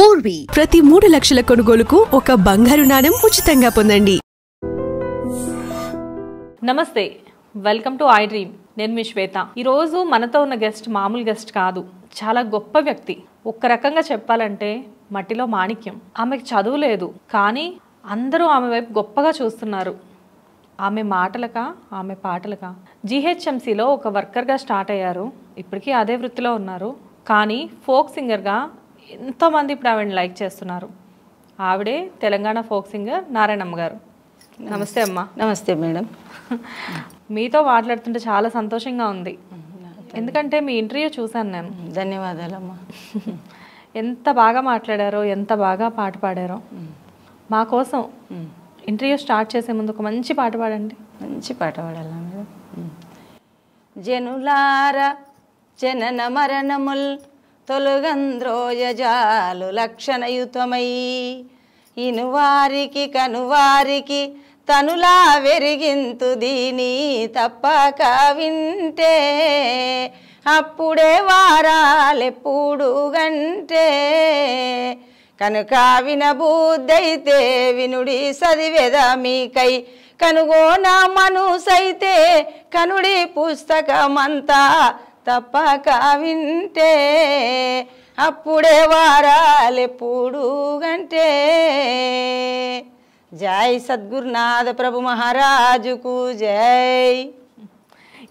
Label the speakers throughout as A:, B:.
A: పూర్వీ ప్రతి 3 లక్షల కొనుగోలుకు ఒక బంగారు నాణెం ఉచితంగా పొందండి.
B: నమస్తే, వెల్కమ్ టు ఐ డ్రీమ్. నేను మీ శ్వేత. ఈరోజు మనతో ఉన్న గెస్ట్ మామూలు గెస్ట్ కాదు, చాలా గొప్ప వ్యక్తి. ఒక్క రకంగా చెప్పాలంటే మట్టిలో మాణిక్యం. ఆమెకు చదువు లేదు, కానీ అందరూ ఆమె వైపు గొప్పగా చూస్తున్నారు. ఆమె మాటలకా, ఆమె పాటలకా. జీహెచ్ఎంసీలో ఒక వర్కర్గా స్టార్ట్ అయ్యారు, ఇప్పటికీ అదే వృత్తిలో ఉన్నారు. కానీ ఫోక్ సింగర్గా ఎంతోమంది ఇప్పుడు ఆవిడని లైక్ చేస్తున్నారు. ఆవిడే తెలంగాణ ఫోక్ సింగర్ నారాయణమ్మ గారు. నమస్తే అమ్మ.
C: నమస్తే మేడం.
B: మీతో మాట్లాడుతుంటే చాలా సంతోషంగా ఉంది, ఎందుకంటే మీ ఇంటర్వ్యూ చూశాను నేను.
C: ధన్యవాదాలమ్మా.
B: ఎంత బాగా మాట్లాడారో, ఎంత బాగా పాట పాడారో. మా కోసం ఇంటర్వ్యూ స్టార్ట్ చేసే ముందు ఒక మంచి పాట పాడండి.
C: మంచి పాట పాడాలా మేడం? జనులార జనన మరణముల్ తొలగంద్రోయజాలు లక్షణయుతమై ఇనువారికి కనువారికి తనులా వెరిగింతు దీని తప్పక వింటే అప్పుడే వారాలెప్పుడు గంటే కనుక వినబుద్దైతే వినుడి సదివేద మీకై కనుగోన మనసైతే కనుడి పుస్తకమంతా తప్పక వింటే అప్పుడే వారాలెప్పుడు గంటే. జై సద్గురునాథ ప్రభు మహారాజుకు జై.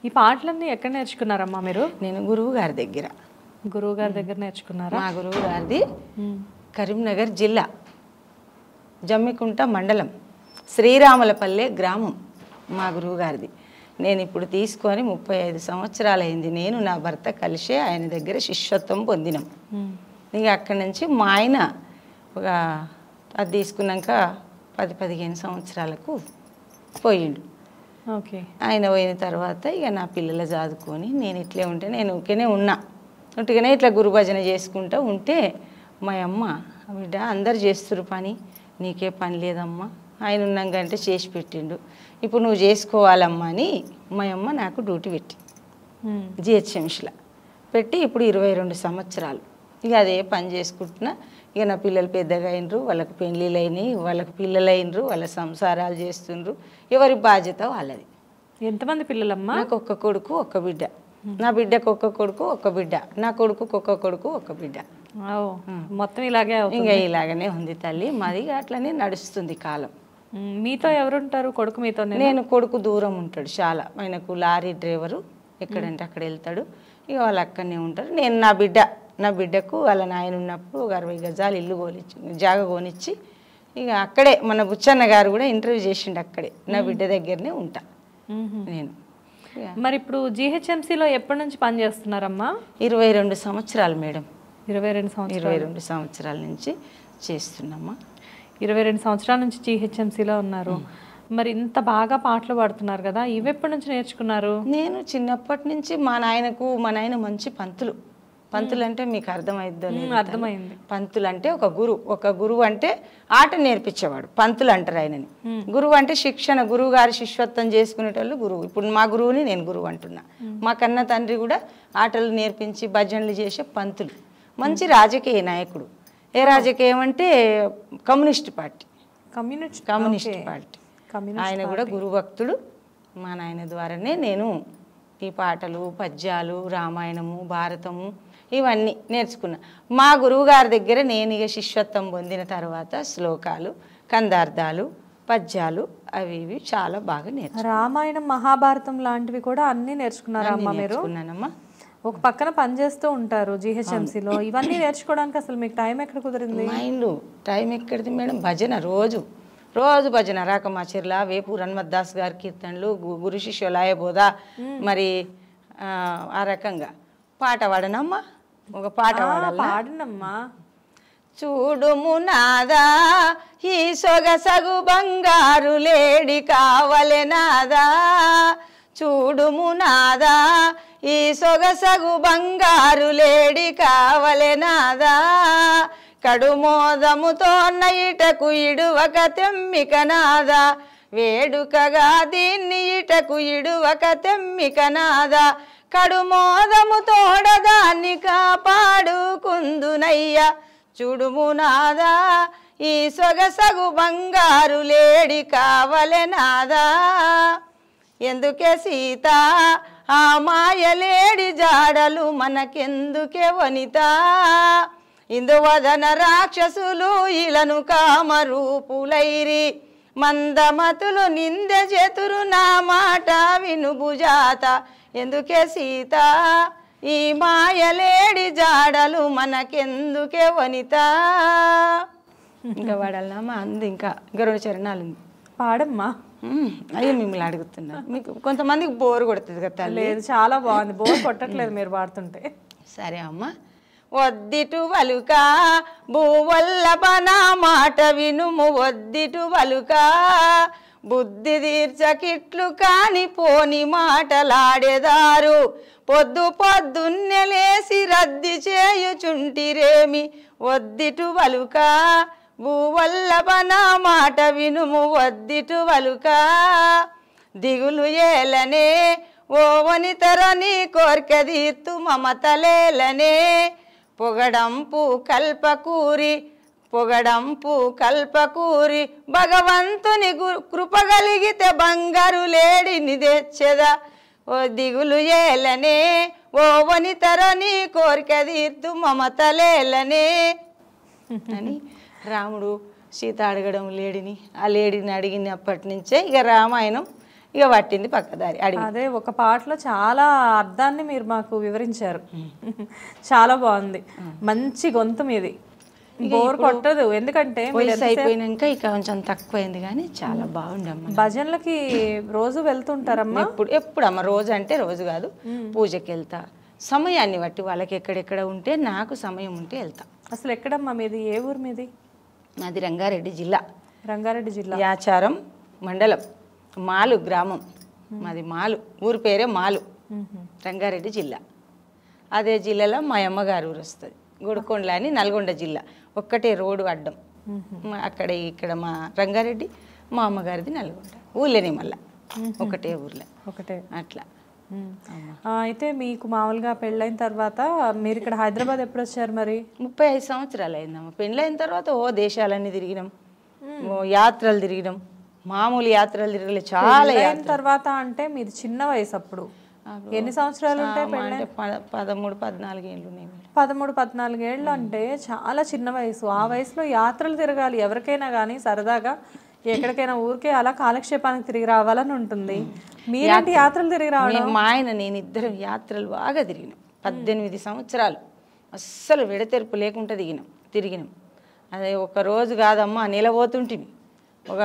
B: ఈ పాటలన్నీ ఎక్కడ నేర్చుకున్నారమ్మా మీరు?
C: నేను గురువు గారి దగ్గర.
B: గురువు గారి దగ్గర నేర్చుకున్నారా?
C: మా గురువు గారిది కరీంనగర్ జిల్లా, జమ్మికుంట మండలం, శ్రీరాములపల్లె గ్రామం మా గురువు గారిది. నేను ఇప్పుడు తీసుకొని 35 సంవత్సరాలైంది. నేను నా భర్త కలిసే ఆయన దగ్గర శిష్యత్వం పొందినాం. ఇక అక్కడి నుంచి మా ఆయన ఒక అది తీసుకున్నాక 10-15 సంవత్సరాలకు పోయిండు.
B: ఓకే.
C: ఆయన పోయిన తర్వాత ఇక నా పిల్లలు చదువుకొని నేను ఇట్లే ఉంటే నేను ఊరికేనే ఉన్నా. ఉట్టిగానే ఇట్లా గురు భజన చేసుకుంటూ ఉంటే మా అమ్మ, బిడ్డ అందరు చేస్తురు పని, నీకే పని లేదమ్మా, ఆయన ఉన్నాకంటే చేసి పెట్టిండు, ఇప్పుడు నువ్వు చేసుకోవాలమ్మా అని మా అమ్మ నాకు డ్యూటీ పెట్టి జిహెచ్ఎంసీలో పెట్టి ఇప్పుడు 22 సంవత్సరాలు ఇక అదే పని చేసుకుంటున్నా. ఇక నా పిల్లలు పెద్దగా అయినరు, వాళ్ళకి పెళ్ళిళ్ళు అయినాయి, వాళ్ళకి పిల్లలు అయినరు, వాళ్ళ సంసారాలు చేస్తుండ్రు. ఎవరి బాధ్యత వాళ్ళది.
B: ఎంతమంది పిల్లలమ్మా?
C: నాకు ఒక్క కొడుకు ఒక్క బిడ్డ. నా బిడ్డకు ఒక్క కొడుకు ఒక్క బిడ్డ, నా కొడుకు ఒక్క కొడుకు ఒక్క బిడ్డ.
B: మొత్తం ఇలాగే
C: ఇంకా ఇలాగనే ఉంది తల్లి, మాది అట్లనే నడుస్తుంది కాలం.
B: మీతో ఎవరుంటారు? కొడుకు మీతో?
C: నేను కొడుకు దూరం ఉంటాడు చాలా, ఆయనకు లారీ డ్రైవరు, ఎక్కడంటే అక్కడ వెళ్తాడు. ఇక వాళ్ళు అక్కడనే ఉంటారు. నేను నా బిడ్డకు వాళ్ళ నాయన ఉన్నప్పుడు ఒక 60 గజాలు ఇల్లు జాగ కొనిచ్చి ఇక అక్కడే మన బుచ్చన్న గారు కూడా ఇంటర్వ్యూ చేసిండు, అక్కడే నా బిడ్డ దగ్గరనే ఉంటా నేను.
B: మరి ఇప్పుడు జీహెచ్ఎంసీలో ఎప్పటి నుంచి పని చేస్తున్నారమ్మా?
C: 22 సంవత్సరాలు మేడం.
B: 22
C: సంవత్సరాల నుంచి చేస్తున్నామ్మా.
B: 22 సంవత్సరాల నుంచి జీహెచ్ఎంసీలో ఉన్నారు. మరి ఇంత బాగా పాటలు పాడుతున్నారు కదా, ఇవి ఎప్పటి నుంచి నేర్చుకున్నారు?
C: నేను చిన్నప్పటి నుంచి మా నాయన మంచి పంతులు అంటే మీకు అర్థమైందో?
B: అర్థమైంది.
C: పంతులు అంటే ఒక గురువు అంటే ఆట నేర్పించేవాడు, పంతులు అంటారు ఆయనని. గురువు అంటే శిక్షణ, గురువు గారి శిష్యత్వం చేసుకునేటోళ్ళు గురువు. ఇప్పుడు మా గురువుని నేను గురువు అంటున్నా. మా కన్న తండ్రి కూడా ఆటలు నేర్పించి భజనలు చేసే పంతులు. మంచి రాజకీయ నాయకుడు. ఏ రాజకీయం అంటే కమ్యూనిస్ట్ పార్టీ. ఆయన కూడా గురుభక్తుడు. మా నాయన ద్వారానే నేను ఈ పాటలు, పద్యాలు, రామాయణము, భారతము ఇవన్నీ నేర్చుకున్నా. మా గురువు గారి దగ్గర నేను ఇక శిష్యత్వం పొందిన తర్వాత శ్లోకాలు, కందార్థాలు, పద్యాలు అవి ఇవి చాలా బాగా నేర్చుకున్నాను.
B: రామాయణం, మహాభారతం లాంటివి కూడా అన్నీ నేర్చుకున్నారమ్మా మీరు?
C: నేర్చుకున్నానమ్మా.
B: ఒక పక్కన పనిచేస్తూ ఉంటారు జీహెచ్ఎంసీలో, ఇవన్నీ నేర్చుకోవడానికి అసలు మీకు టైం ఎక్కడ కుదిరింది?
C: మైండ్ టైం ఎక్కడిది మేడం? భజన రోజు భజన, రాకమాచిర్ల, వేపు రన్మద్దాస్ గారి కీర్తనలు, గురు శిష్యులాయ బోధ, మరి ఆ రకంగా పాట పాడనమ్మా. ఒక పాట
B: పాడనమ్మా.
C: చూడుము నాదా ఈ సొగసగు బంగారు లేడి కావలె నాదా, చూడుము నాదా ఈ సొగసగు బంగారు లేడి కావలె నాదా, కడుమోదముతో నైటకు ఇడువక తెమ్మిక నాదా, వేడుకగా దీన్ని ఇటకు ఇడువక తెమ్మిక నాదా, కడుమోదము తోడదాన్ని కాపాడుకుందునయ్య, చూడుము నాదా ఈ సొగసగు బంగారు లేడి కావలె నాదా ఎందుకే సీత ఆ మాయలేడి జాడలు మనకెందుకే వనిత ఇందువదన రాక్షసులు ఇలను కామరూపులైరి మందమతులు నిందె చేతురు నా మాట వినుబుజాత ఎందుకే సీత ఈ మాయలేడి జాడలు మనకెందుకే వనిత ఇంకా వాడాలమ్మా అంది ఇంకా 2 చరణాలు ఉంది
B: పాడమ్మా.
C: అయ్యో మిమ్మల్ని అడుగుతున్నా మీకు కొంతమందికి బోర్ కొడుతుంది కదా.
B: లేదు చాలా బాగుంది, బోర్ కొట్టట్లేదు మీరు పాడుతుంటే.
C: సరే అమ్మ. వద్దిటు వలుక భూవల్లభన మాట వినుము వద్దిటు వలుక బుద్ధి తీర్చకిట్లు కాని పోని మాటలాడేదారు పొద్దు పొద్దున్నెలేసి రద్ది చేయుచుంటిరేమి వద్దిటు వలుక భూవల్లభన మాట వినుము వద్దిటు వలుక దిగులు ఏలనే ఓ వనితరని కోర్క తీర్తు మమతలేలనే పొగడంపు కల్పకూరి భగవంతుని కృపగలిగితే బంగారు లేడిని తెచ్చెదా ఓ దిగులు ఏలనే ఓ వనితరని కోరిక తీర్తు మమతలేలనే అని రాముడు సీత అడగడం లేడిని, ఆ లేడిని అడిగినప్పటి నుంచే ఇక రామాయణం ఇక పట్టింది పక్కదారి.
B: అదే ఒక పాటలో చాలా అర్థాన్ని మీరు మాకు వివరించారు. చాలా బాగుంది, మంచి గొంతు మీది, బోర్ కొట్టదు. ఎందుకంటే
C: వయసు అయిపోయినాక ఇక కొంచెం తక్కువైంది కానీ చాలా బాగుండమ్మా.
B: భజనలకి రోజు వెళ్తుంటారమ్మా?
C: ఎప్పుడు అమ్మ, రోజు అంటే రోజు కాదు, పూజకి వెళ్తా, సమయాన్ని బట్టి వాళ్ళకి ఎక్కడెక్కడ ఉంటే నాకు సమయం ఉంటే వెళ్తా.
B: అసలు ఎక్కడమ్మా మీది, ఏ ఊరు మీది?
C: మాది రంగారెడ్డి జిల్లా.
B: రంగారెడ్డి జిల్లా,
C: యాచారం మండలం, మాలు గ్రామం మాది. మాలు ఊరు పేరే మాలు, రంగారెడ్డి జిల్లా. అదే జిల్లాలో మా అమ్మగారు ఊరు వస్తుంది, గొడకొండల అని, నల్గొండ జిల్లా. ఒక్కటే రోడ్డు అడ్డం. అక్కడ ఇక్కడ మా రంగారెడ్డి, మా అమ్మగారిది నల్గొండ. ఊళ్ళోనే మళ్ళా ఒకటే ఊర్లో,
B: ఒకటే
C: అట్లా.
B: అయితే మీకు మామూలుగా పెళ్ళైన తర్వాత మీరు ఇక్కడ హైదరాబాద్ ఎప్పుడు వచ్చారు మరి?
C: 35 సంవత్సరాలు అయిందమ్మ. పెళ్ళైన తర్వాత దేశాలన్నీ తిరిగినాం, యాత్రలు తిరిగినాం. మామూలు యాత్రలు తిరగలేదు, చాలా.
B: తర్వాత అంటే మీది చిన్న వయసు, అప్పుడు ఎన్ని సంవత్సరాలు ఉంటాయి?
C: 13-14 ఏళ్ళు.
B: 13-14 ఏళ్ళు అంటే చాలా చిన్న వయసు. ఆ వయసులో యాత్రలు తిరగాలి ఎవరికైనా కానీ, సరదాగా ఎక్కడికైనా ఊరికే అలా కాలక్షేపానికి తిరిగి రావాలని ఉంటుంది. మీరేంటి యాత్రలు తిరిగి రావడం?
C: మా ఆయన నేను ఇద్దరం యాత్రలు బాగా తిరిగినాం. 18 సంవత్సరాలు అస్సలు విడతెరుపు లేకుండా తిరిగినాం. అదే ఒక రోజు కాదమ్మా, నెల పోతుంటివి. ఒక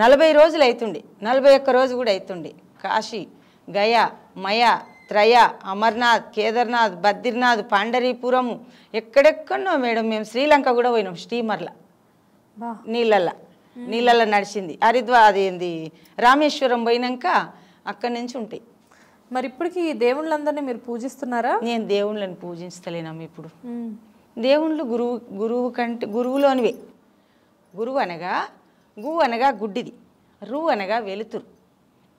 C: 40 రోజులు అవుతుండే, 41 రోజు కూడా అవుతుండే. కాశీ, గయా, మయా, త్రయ, అమర్నాథ్, కేదార్నాథ్, బద్రీనాథ్, పండరీపురము, ఎక్కడెక్కడో మేడం. మేము శ్రీలంక కూడా పోయినాం స్టీమర్ల, నీళ్ళల్లో నడిచింది. హరిద్వార్ అది ఏంది రామేశ్వరం పోయినాక అక్కడి నుంచి ఉంటాయి.
B: మరి ఇప్పటికి దేవుళ్ళందరినీ మీరు పూజిస్తున్నారా?
C: నేను దేవుళ్ళని పూజిస్తలేనమ్మ ఇప్పుడు. దేవుళ్ళు గురువు కంటే గురువులోనివే. గురువు అనగా గు అనగా గుడ్డిది, రు అనగా వెలుతురు.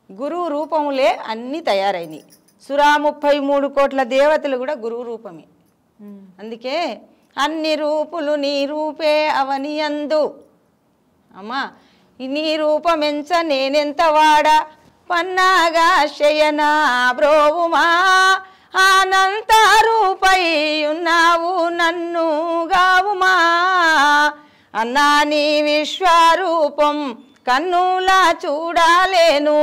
C: గురువు రూపములే అన్నీ తయారైనవి. 33 కోట్ల దేవతలు కూడా గురువు రూపమే. అందుకే అన్ని రూపులు నీ రూపే అవని అందు. అమ్మా నీ రూపమెంచ నేనెంత వాడా పన్నాగా శయనా బ్రోవుమా అనంత రూపై ఉన్నావు నన్ను గావుమా అన్నా నీ విశ్వరూపం కన్నులా చూడాలేను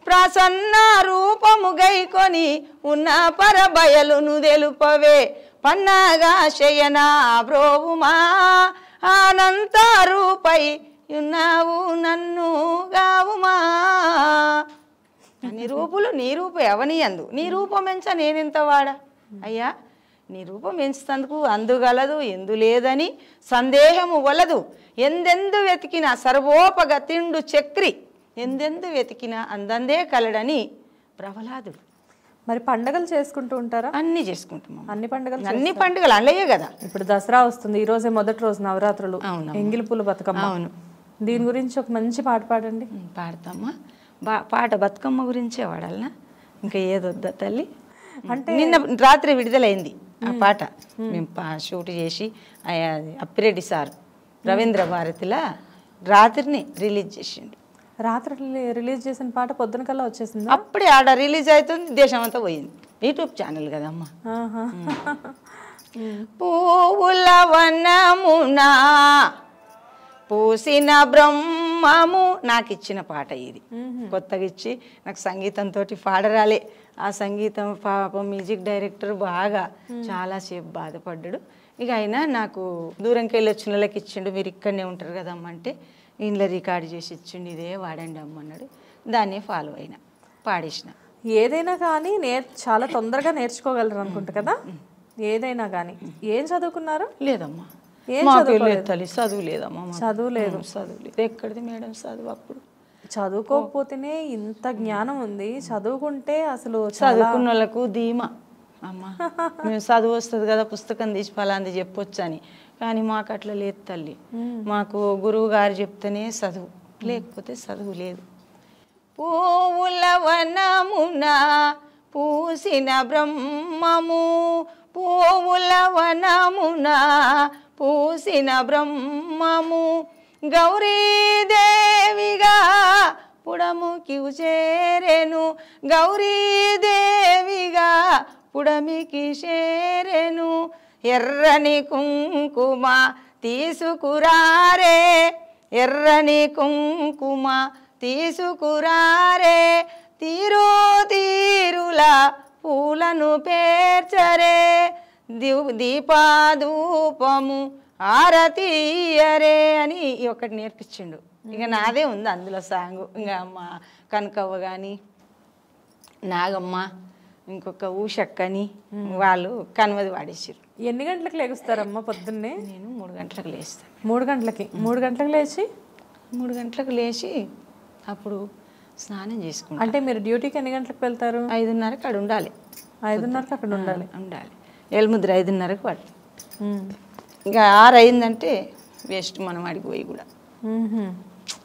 C: ప్రసన్న రూపము గైకొని ఉన్న పరబయలును తెలుపవే పన్నాగా శయనా బ్రోవుమా అనంత రూపై ఉన్నావు నన్ను గావుమా. నీ రూపులు నీ రూపే అవని అందు. నీ రూపం ఎంచ నేనెంత వాడా. అయ్యా నీ రూపం ఎంచుతందుకు అందుగలదు ఎందు లేదని సందేహము వలదు. ఎందెందు వెతికినా సర్వోపగతిండు చక్రి ఎందెందు వెతికినా అందందే కలడని ప్రహ్లాదుడు.
B: మరి పండుగలు చేసుకుంటూ ఉంటారా?
C: అన్ని చేసుకుంటాం.
B: అన్ని
C: పండుగలు అల్లయ్యే కదా.
B: ఇప్పుడు దసరా వస్తుంది, ఈ రోజే మొదటి రోజు నవరాత్రులు, ఎంగిలి పూల బతుకమ్మ.
C: అవును,
B: దీని గురించి ఒక మంచి పాట పాడండి.
C: పాడతామా? పాట బతుకమ్మ గురించే వాడాలనా? ఇంకా ఏదొద్దా తల్లి? అంటే నిన్న రాత్రి విడుదలైంది ఆ పాట మేము షూట్ చేసి అప్పిరెడ్డి సార్ రవీంద్ర భారతిలా రాత్రిని రిలీజ్ చేసిండు.
B: రాత్రి రిలీజ్ చేసిన పాట పొద్దున కల్లా వచ్చేసింది.
C: అప్పుడే ఆడ రిలీజ్ అవుతుంది, దేశం అంతా పోయింది. యూట్యూబ్ ఛానల్ కదమ్మా. పువ్వుల వనమునా పూసిన బ్రహ్మము నాకు ఇచ్చిన పాట ఇది. కొత్తగా ఇచ్చి నాకు సంగీతంతో పాడరాలే. ఆ సంగీతం పాపం మ్యూజిక్ డైరెక్టర్ బాగా చాలాసేపు బాధపడ్డాడు. ఇక అయినా నాకు దూరంకి వెళ్ళి వచ్చిన వాళ్ళకి ఇచ్చిండు, మీరు ఇక్కడనే ఉంటారు కదమ్మ అంటే ఇంట్లో రికార్డ్ చేసి ఇచ్చిండు, ఇదే వాడండి అమ్మ అన్నాడు. దాన్నే ఫాలో అయినా పాడేసిన.
B: ఏదైనా కానీ చాలా తొందరగా నేర్చుకోగలరు అనుకుంటా కదా. ఏదైనా కానీ. ఏం చదువుకున్నారు?
C: లేదమ్మా,
B: ఏం
C: తల్లి చదువు లేదమ్మా.
B: చదువు లేదు.
C: చదువు లేదు. ఎక్కడిది మేడం చదువు? అప్పుడు
B: చదువుకోకపోతేనే ఇంత జ్ఞానం ఉంది. చదువుకుంటే అసలు
C: చదువుకున్న వాళ్ళకు ధీమా అమ్మ, మేము చదువు వస్తుంది కదా పుస్తకం తీసి ఫలాంది చెప్పొచ్చు అని. కానీ మాకు అట్లా లేదు తల్లి. మాకు గురువు గారు చెప్తేనే చదువు, లేకపోతే చదువు లేదు. పువ్వుల వనమున పూసిన బ్రహ్మము, పువ్వుల వనమున పూసిన బ్రహ్మము, గౌరీదేవిగా పుడముకి చేరెను, గౌరీదేవిగా పుడమికి చేరెను, ఎర్రని కుంకుమ తీసుకురారే, ఎర్రని కుంకుమ తీసుకురారే, తీరు తీరులా పూలను పేర్చరే, దీపాధూపము ఆరతీయరే అని ఒకటి నేర్పించిండు. ఇక నాదే ఉంది అందులో సాంగ్. ఇంకా మా కనకవ్వ కానీ నాగమ్మ ఇంకొక ఊషక్కని వాళ్ళు కనుమది వాడేసారు.
B: ఎన్ని గంటలకు లేగుస్తారమ్మా పొద్దున్నే?
C: నేను 3 గంటలకు లేస్తాను.
B: 3 గంటలకి? 3 గంటలకు లేచి
C: 3 గంటలకు లేచి అప్పుడు స్నానం చేసుకుంటాను.
B: అంటే మీరు డ్యూటీకి ఎన్ని గంటలకు వెళ్తారు?
C: 5:30కి అక్కడ ఉండాలి.
B: 5:30కి అక్కడ ఉండాలి.
C: ఏలుముద్ర 5:30కి పడుతుంది. ఇంకా 6 అయిందంటే వేస్ట్ మనం అడిగిపోయి కూడా.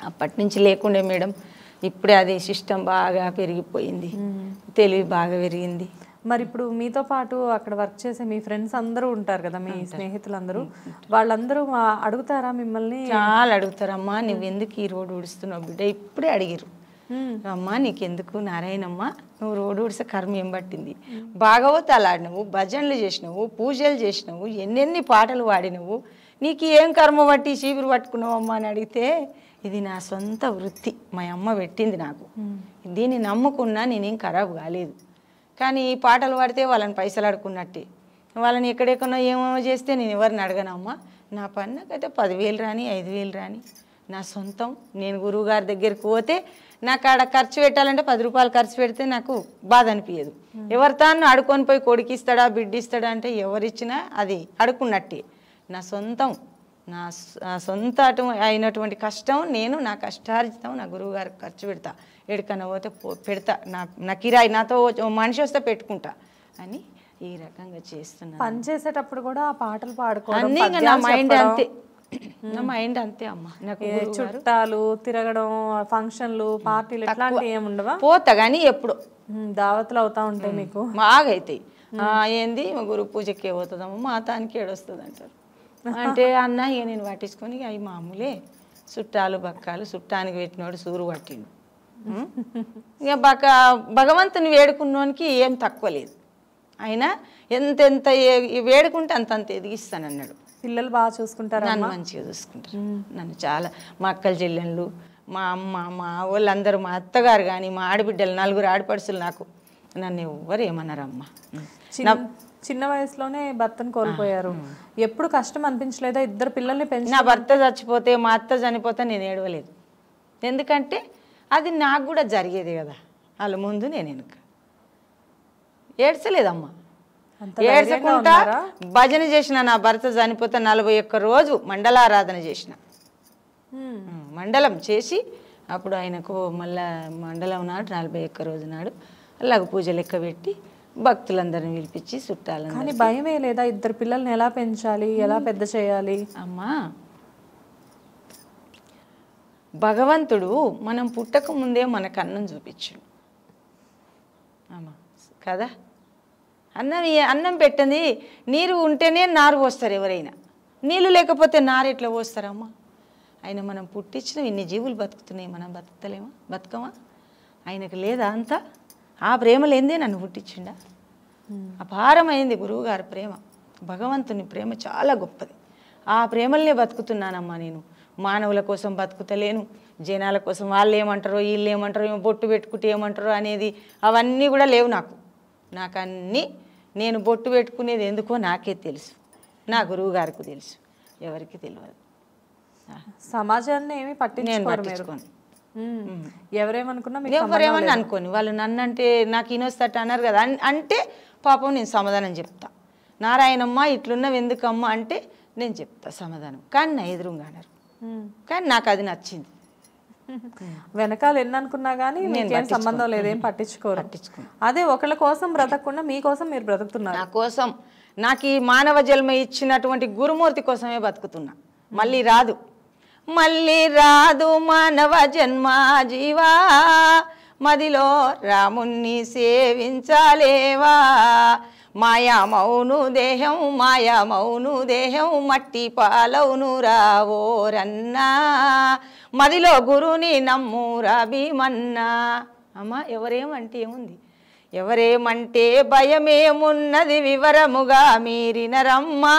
C: అప్పటి నుంచి లేకుండే మేడం. ఇప్పుడే అది సిస్టమ్ బాగా పెరిగిపోయింది, తెలివి బాగా పెరిగింది.
B: మరి ఇప్పుడు మీతో పాటు అక్కడ వర్క్ చేసే మీ ఫ్రెండ్స్ అందరూ ఉంటారు కదా, మీ స్నేహితులందరూ, వాళ్ళందరూ అడుగుతారా మిమ్మల్ని?
C: చాలా అడుగుతారమ్మా, నువ్వు ఎందుకు ఈ రోడ్డు ఊడుస్తున్నావు బిడ్డ? ఇప్పుడే అడిగిరు. అమ్మా నీకెందుకు నారాయణమ్మ, నువ్వు రోడ్డు ఊడిసే కర్మ ఏం పట్టింది? భాగవతాలు ఆడినవు, భజనలు చేసినావు, పూజలు చేసినావు, ఎన్నెన్ని పాటలు పాడినవు, నీకు ఏం కర్మ పట్టి చీపురు పట్టుకున్నావు అమ్మ అని అడిగితే, ఇది నా సొంత వృత్తి, మా అమ్మ పెట్టింది నాకు, దీన్ని నమ్ముకున్నా నేనేం ఖరాబ్ కాలేదు. కానీ ఈ పాటలు పాడితే వాళ్ళని పైసలు అడుకున్నట్టే, వాళ్ళని ఎక్కడెక్కడో ఏమో చేస్తే నేను ఎవరిని అడగనమ్మా. నా పన్నకైతే 10,000 రాని 5,000 రాని నా సొంతం. నేను గురువుగారి దగ్గరికి పోతే నాకు ఆడ ఖర్చు పెట్టాలంటే 10 రూపాయలు ఖర్చు పెడితే నాకు బాధ అనిపించదు. ఎవరితాను అడుకొని పోయి కొడుకిస్తాడా బిడ్డిస్తాడా అంటే ఎవరిచ్చినా అది అడుకున్నట్టే. నా సొంతం, నా సొంత అయినటువంటి కష్టం, నేను నా కష్టార్జితం నా గురువుగారికి ఖర్చు పెడతా. ఎక్కడికన్నా పోతే పెడతా, నా కిరాయి నాతో మనిషి వస్తే పెట్టుకుంటా అని ఈ రకంగా చేస్తున్నా.
B: పని చేసేటప్పుడు కూడా ఆ పాటలు పాడుకోవడం
C: అన్నీ నా మైండ్ అంతే, నా మైండ్ అంతే అమ్మ. నాకు
B: చుట్టాలు తిరగడం, ఫంక్షన్లు, పార్టీలు ఇట్లాంటివి ఏముండవా?
C: పోతా కానీ ఎప్పుడు
B: దావతులు అవుతా ఉంటాయి మీకు?
C: బాగైతాయి. ఏంది మా గురు పూజకి పోతుందమ్మా, మాతానికి ఏడొస్తుంది అంటారు. అంటే అన్న ఇక నేను పట్టించుకొని అవి మామూలే, చుట్టాలు బక్కాలు, చుట్టానికి పెట్టినోడు సూరు పట్టిండు. ఇక భగవంతుని వేడుకున్నోనికి ఏం తక్కువ లేదు. అయినా ఎంతెంత వేడుకుంటే అంతంత ఎదిగిస్తానన్నాడు.
B: పిల్లలు బాగా చూసుకుంటారు,
C: నన్ను మంచిగా చూసుకుంటారు. నన్ను చాలా, మా అక్కల చెల్లెళ్ళు, మా అమ్మ, మా వాళ్ళందరూ, మా అత్తగారు కానీ మా ఆడబిడ్డలు 4 ఆడపడుచులు నాకు, నన్ను ఎవ్వరు ఏమన్నారమ్మా.
B: చిన్న వయసులోనే భర్తను కోల్పోయారు. ఎప్పుడు కష్టం అనిపించలేదా? 2 పిల్లల్ని పెంచి.
C: నా భర్త చచ్చిపోతే, మా అత్త చనిపోతే నేను ఏడవలేదు. ఎందుకంటే అది నాకు కూడా జరిగేది కదా, వాళ్ళ ముందు నేను వెనుక ఏడ్చలేదమ్మా. ఏడ్చకుండా భజన చేసిన. నా భర్త చనిపోతే 41 రోజు మండలారాధన చేసిన. మండలం చేసి అప్పుడు ఆయనకు మళ్ళా మండలం నాడు 41 రోజు నాడు అలాగ పూజ లెక్క పెట్టి భక్తులందరిని పిలిపించి చుట్టాలని.
B: కానీ భయమే లేదా? 2 పిల్లల్ని ఎలా పెంచాలి, ఎలా పెద్ద చేయాలి?
C: అమ్మా, భగవంతుడు మనం పుట్టక ముందే మనకు అన్నం చూపించాడు అమ్మా కదా. అన్నం పెట్టండి, నీరు ఉంటేనే నారు పోస్తారు ఎవరైనా, నీళ్ళు లేకపోతే నారు ఎట్లా పోస్తారమ్మా? ఆయన మనం పుట్టించిన ఇన్ని జీవులు బతుకుతున్నాయి, మనం బతుకుతలేమా? బతుకమా? ఆయనకు లేదా అంతా? ఆ ప్రేమ లేదే నన్ను పుట్టించిండా? అపారమైంది గురువుగారి ప్రేమ, భగవంతుని ప్రేమ చాలా గొప్పది. ఆ ప్రేమల్నే బతుకుతున్నానమ్మా నేను. మానవుల కోసం బతుకుతలేను, జనాల కోసం వాళ్ళు ఏమంటారో వీళ్ళు ఏమంటారో, ఏమో బొట్టు పెట్టుకుంటే ఏమంటారో అనేది అవన్నీ కూడా లేవు నాకు. నాకన్నీ నేను బొట్టు పెట్టుకునేది ఎందుకో నాకే తెలుసు, నా గురువు గారికి తెలుసు, ఎవరికి తెలియదు.
B: సమాజాన్ని ఏమి
C: నేను
B: పట్టించుకోరు.
C: పట్టించుకోను.
B: ఎవరేమనుకున్నా
C: ఎవరేమన్నా అనుకోని వాళ్ళు నన్ను అంటే నాకు ఇనొస్తట్టు అన్నారు కదా అంటే పాపం నేను సమాధానం చెప్తా. నారాయణమ్మ ఇట్లున్నవి ఎందుకమ్మా అంటే నేను చెప్తా సమాధానం, కానీ నా ఎదురుగా అన్నారు. కానీ నాకు అది నచ్చింది.
B: వెనకాల ఎన్ని అనుకున్నా కానీ మీకేం సంబంధం లేదు, ఏం పట్టించుకోరు. అదే ఒకళ్ళ కోసం బ్రతకకుండా మీకోసం మీరు బ్రతుకుతున్నారు.
C: నా కోసం, నాకు ఈ మానవ జన్మ ఇచ్చినటువంటి గురుమూర్తి కోసమే బతుకుతున్నా. మళ్ళీ రాదు, మళ్ళీ రాదు మానవ జన్మ జీవా, మదిలో రాముణ్ణి సేవించాలేవా. మాయామౌను దేహం, మాయామౌను దేహం, మట్టి పాలవును రావోరన్నా, మదిలో గురుని నమ్మురా భీమన్నా. అమ్మ ఎవరేమంటే ఏముంది, ఎవరేమంటే భయమేమున్నది, వివరముగా మీరినరమ్మా.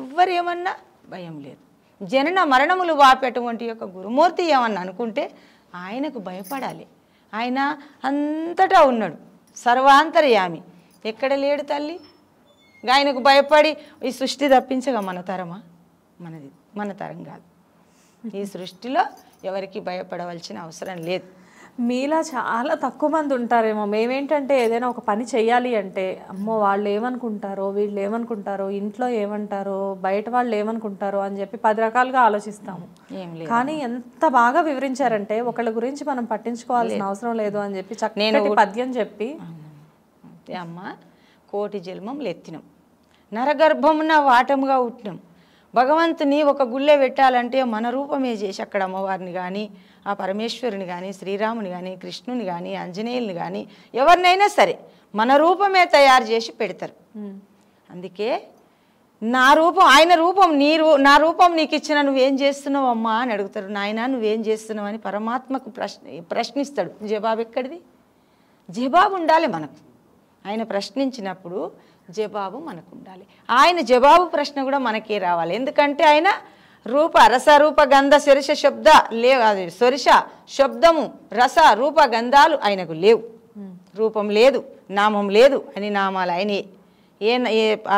C: ఎవరేమన్నా భయం లేదు. జనన మరణములు వాపేటువంటి యొక్క గురుమూర్తి ఏమన్నా అనుకుంటే ఆయనకు భయపడాలి. ఆయన అంతటా ఉన్నాడు, సర్వాంతర్యామి, ఎక్కడ లేడు తల్లి. ఆయనకు భయపడి ఈ సృష్టి తప్పించగా మన తరమా? మనది మన తరం కాదు. ఈ సృష్టిలో ఎవరికి భయపడవలసిన అవసరం లేదు.
B: మీలా చాలా తక్కువ మంది ఉంటారేమో. మేమేంటంటే ఏదైనా ఒక పని చెయ్యాలి అంటే అమ్మో వాళ్ళు ఏమనుకుంటారో, వీళ్ళు ఏమనుకుంటారో, ఇంట్లో ఏమంటారో, బయట వాళ్ళు ఏమనుకుంటారో అని చెప్పి 10 రకాలుగా ఆలోచిస్తాము. కానీ ఎంత బాగా వివరించారంటే ఒకళ్ళ గురించి మనం పట్టించుకోవాల్సిన అవసరం లేదు అని చెప్పి చక్కటి పద్యం చెప్పి.
C: అమ్మ కోటి జన్మములు ఎత్తినాం, నరగర్భమున వాటముగా ఉట్టినాం. భగవంతుని ఒక గుళ్ళే పెట్టాలంటే మన రూపమే చేసి అక్కడ అమ్మవారిని కానీ, ఆ పరమేశ్వరుని కానీ, శ్రీరాముని కానీ, కృష్ణుని కానీ, ఆంజనేయుని కానీ, ఎవరినైనా సరే మన రూపమే తయారు చేసి పెడతారు. అందుకే నా రూపం, ఆయన రూపం, నా రూపం నీకు ఇచ్చిన నువ్వేం చేస్తున్నావు అమ్మా అని అడుగుతారు. నాయన నువ్వేం చేస్తున్నావు అని పరమాత్మకు ప్రశ్నిస్తాడు. జవాబు ఎక్కడిది? జవాబు ఉండాలి మనకు. ఆయన ప్రశ్నించినప్పుడు జవాబు మనకు ఉండాలి. ఆయన జవాబు ప్రశ్న కూడా మనకే రావాలి. ఎందుకంటే ఆయన రూప రస రూప గంధ శొరిష శబ్ద లేవు, అది శొరిష శబ్దము రస రూప గంధాలు ఆయనకు లేవు. రూపం లేదు, నామం లేదు అని నామాలు ఆయనే.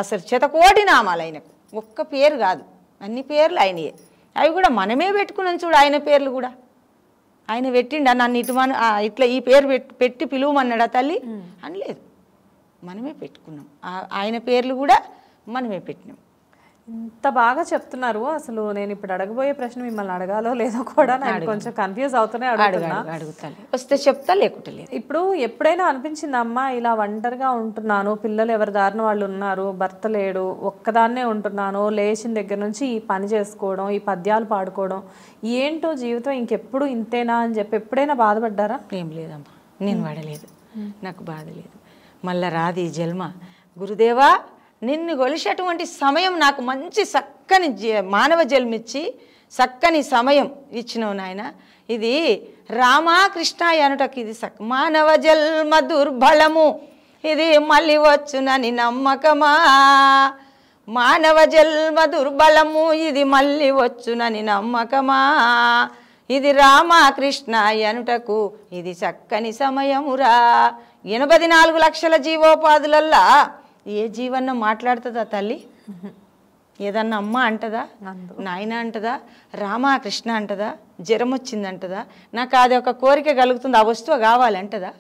C: అసలు శతకోటి నామాలు ఆయనకు, ఒక్క పేరు కాదు, అన్ని పేర్లు ఆయనయే. అవి కూడా మనమే పెట్టుకున్నాం చూడు. ఆయన పేర్లు కూడా ఆయన పెట్టిండా, నన్ను ఇట్లా ఈ పేరు పెట్టి పిలువమన్నాడా తల్లి అని లేదు, మనమే పెట్టుకున్నాం. ఆయన పేర్లు కూడా మనమే పెట్టినాం.
B: ఇంత బాగా చెప్తున్నారు. అసలు నేను ఇప్పుడు అడగబోయే ప్రశ్న మిమ్మల్ని అడగాలో లేదో కూడా నాకు కొంచెం కన్ఫ్యూజ్ అవుతూనే
C: అడుగుతాను. వస్తే చెప్తా, లేకుంటే లేదు.
B: ఇప్పుడు ఎప్పుడైనా అనిపించింది అమ్మ ఇలా ఒంటరిగా ఉంటున్నాను, పిల్లలు ఎవరి దారిన వాళ్ళు ఉన్నారు, భర్త లేడు, ఒక్కదాన్నే ఉంటున్నాను, లేచిన దగ్గర నుంచి ఈ పని చేసుకోవడం, ఈ పద్యాలు పాడుకోవడం, ఏంటో జీవితం ఇంకెప్పుడు ఇంతేనా అని చెప్పి ఎప్పుడైనా బాధపడ్డారా?
C: ఏం లేదమ్మా, నేను పడలేదు, నాకు బాధ లేదు. మళ్ళా రాది జన్మ. గురుదేవా నిన్ను కొలిసేటువంటి సమయం నాకు మంచి చక్కని మానవ జన్మిచ్చి చక్కని సమయం ఇచ్చినావు నాయన. ఇది రామా కృష్ణ అనుటకు ఇది మానవ జన్మ దుర్బలము, ఇది మళ్ళీ వచ్చునని నమ్మకమా. మానవ జన్మ దుర్బలము, ఇది మళ్ళీ వచ్చునని నమ్మకమా. ఇది రామకృష్ణ అనుటకు ఇది చక్కని సమయమురా. 84 లక్షల జీవోపాధులల్లా ఏ జీవన్న మాట్లాడుతుందా తల్లి? ఏదన్నా అమ్మ అంటదా, నాయన అంటదా, రామకృష్ణ అంటదా, జ్వరం వచ్చింది అంటదా, నాకు అది ఒక కోరిక కలుగుతుంది, ఆ వస్తువు కావాలి అంటదా,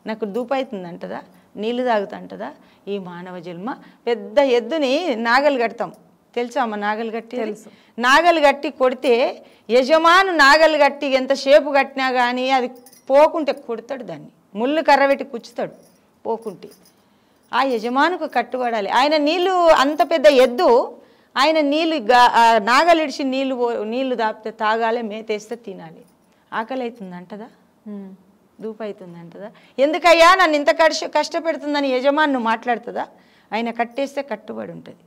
C: నాకు దూపైతుంది అంటదా, నీళ్ళు తాగుతుంటదా. ఈ మానవ జన్మ పెద్ద ఎద్దుని నాగలు కడతాం, తెలుసా అమ్మ? నాగలు కట్టి తెలుసు. నాగలు కట్టి కొడితే యజమాను నాగలు కట్టి ఎంతసేపు కట్టినా కానీ అది పోకుంటే కొడతాడు, దాన్ని ముళ్ళు కర్ర పెట్టి కుచ్చుతాడు పోకుంటే. ఆ యజమానుకు కట్టుబడాలి. ఆయన నీళ్ళు, అంత పెద్ద ఎద్దు, ఆయన నీళ్ళు నాగలు ఇడిచి నీళ్ళు దాపితే తాగాలి, మేతేస్తే తినాలి. ఆకలి అవుతుంది అంటదా? దూపు అవుతుందంటదా? ఎందుకయ్యా నన్ను ఇంత కష్టపెడుతుందని యజమాను మాట్లాడుతుందా? ఆయన కట్టేస్తే కట్టుబడి ఉంటుంది.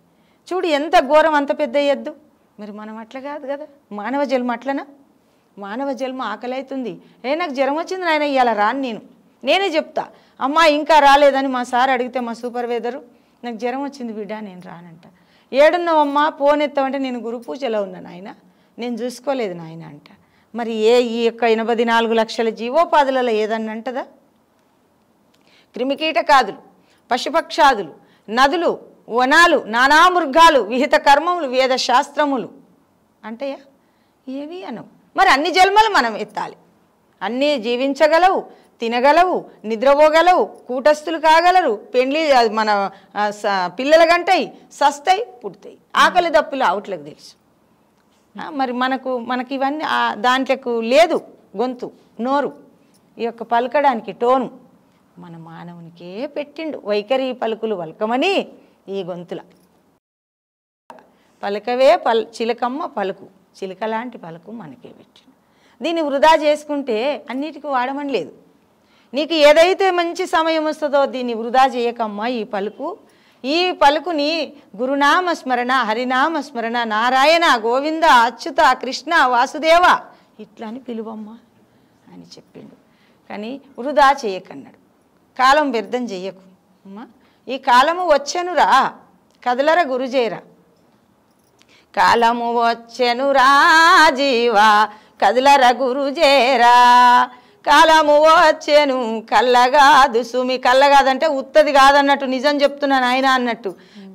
C: చూడు ఎంత ఘోరం, అంత పెద్ద ఎద్దు. మరి మనం అట్లా కాదు కదా, మానవ జన్మ అట్లనా? మానవ జన్మ ఆకలి అవుతుంది. నాకు జ్వరం వచ్చింది నాయన ఇవాళ రాను, నేనే చెప్తా. అమ్మా ఇంకా రాలేదని మా సార్ అడిగితే మా సూపర్వైజరు, నాకు జ్వరం వచ్చింది బిడ్డ నేను రానంట. ఏడున్నావమ్మా ఫోన్ ఎత్తామంటే నేను గురు పూజలో ఉన్నాను ఆయన, నేను చూసుకోలేదు నాయన అంట. మరి ఈ యొక్క 84 లక్షల జీవోపాధులలో ఏదన్నా అంటదా? క్రిమికీటకాదులు, పశుపక్షాదులు, నదులు, వనాలు, నానా మృగాలు, విహిత కర్మములు, వేద శాస్త్రములు అంటయా? ఏవి అనవు. మరి అన్ని జన్మలు మనం ఎత్తాలి. అన్నీ జీవించగలవు, తినగలవు, నిద్రపోగలవు, కూటస్థులు కాగలరు, పెండ్లి మన పిల్లల గంటాయి, సస్తాయి, పుడతాయి. ఆకలి దప్పులు అవుట్లకు తెలుసు. మరి మనకి ఇవన్నీ దాంట్లకు లేదు గొంతు, నోరు, ఈ యొక్క పలకడానికి టోను మన మానవునికే పెట్టిండు. వైఖరి పలుకులు వల్కమని ఈ గొంతుల పలకవే చిలకమ్మ పలుకు, చిలక లాంటి పలుకు మనకే పెట్టిండు. దీన్ని వృధా చేసుకుంటే అన్నిటికీ వాడమని లేదు. నీకు ఏదైతే మంచి సమయం వస్తుందో దీన్ని వృధా చేయకమ్మా. ఈ పలుకుని గురునామ స్మరణ, హరినామ స్మరణ, నారాయణ, గోవింద, అచ్యుత, కృష్ణ, వాసుదేవ ఇట్లా అని పిలువమ్మా అని చెప్పిండు. కానీ వృధా చేయకన్నాడు. కాలం వ్యర్థం చెయ్యకు అమ్మా. ఈ కాలము వచ్చెనురా, కదలరా గురుజేరా. కాలము వచ్చెనురా జీవా, కదలరా గురుజేరా. కాలము వచ్చెను కళ్ళగాదు సుమి, కళ్ళగాదంటే ఉత్తది కాదన్నట్టు, నిజం చెప్తున్నాను ఆయన అన్నట్టు.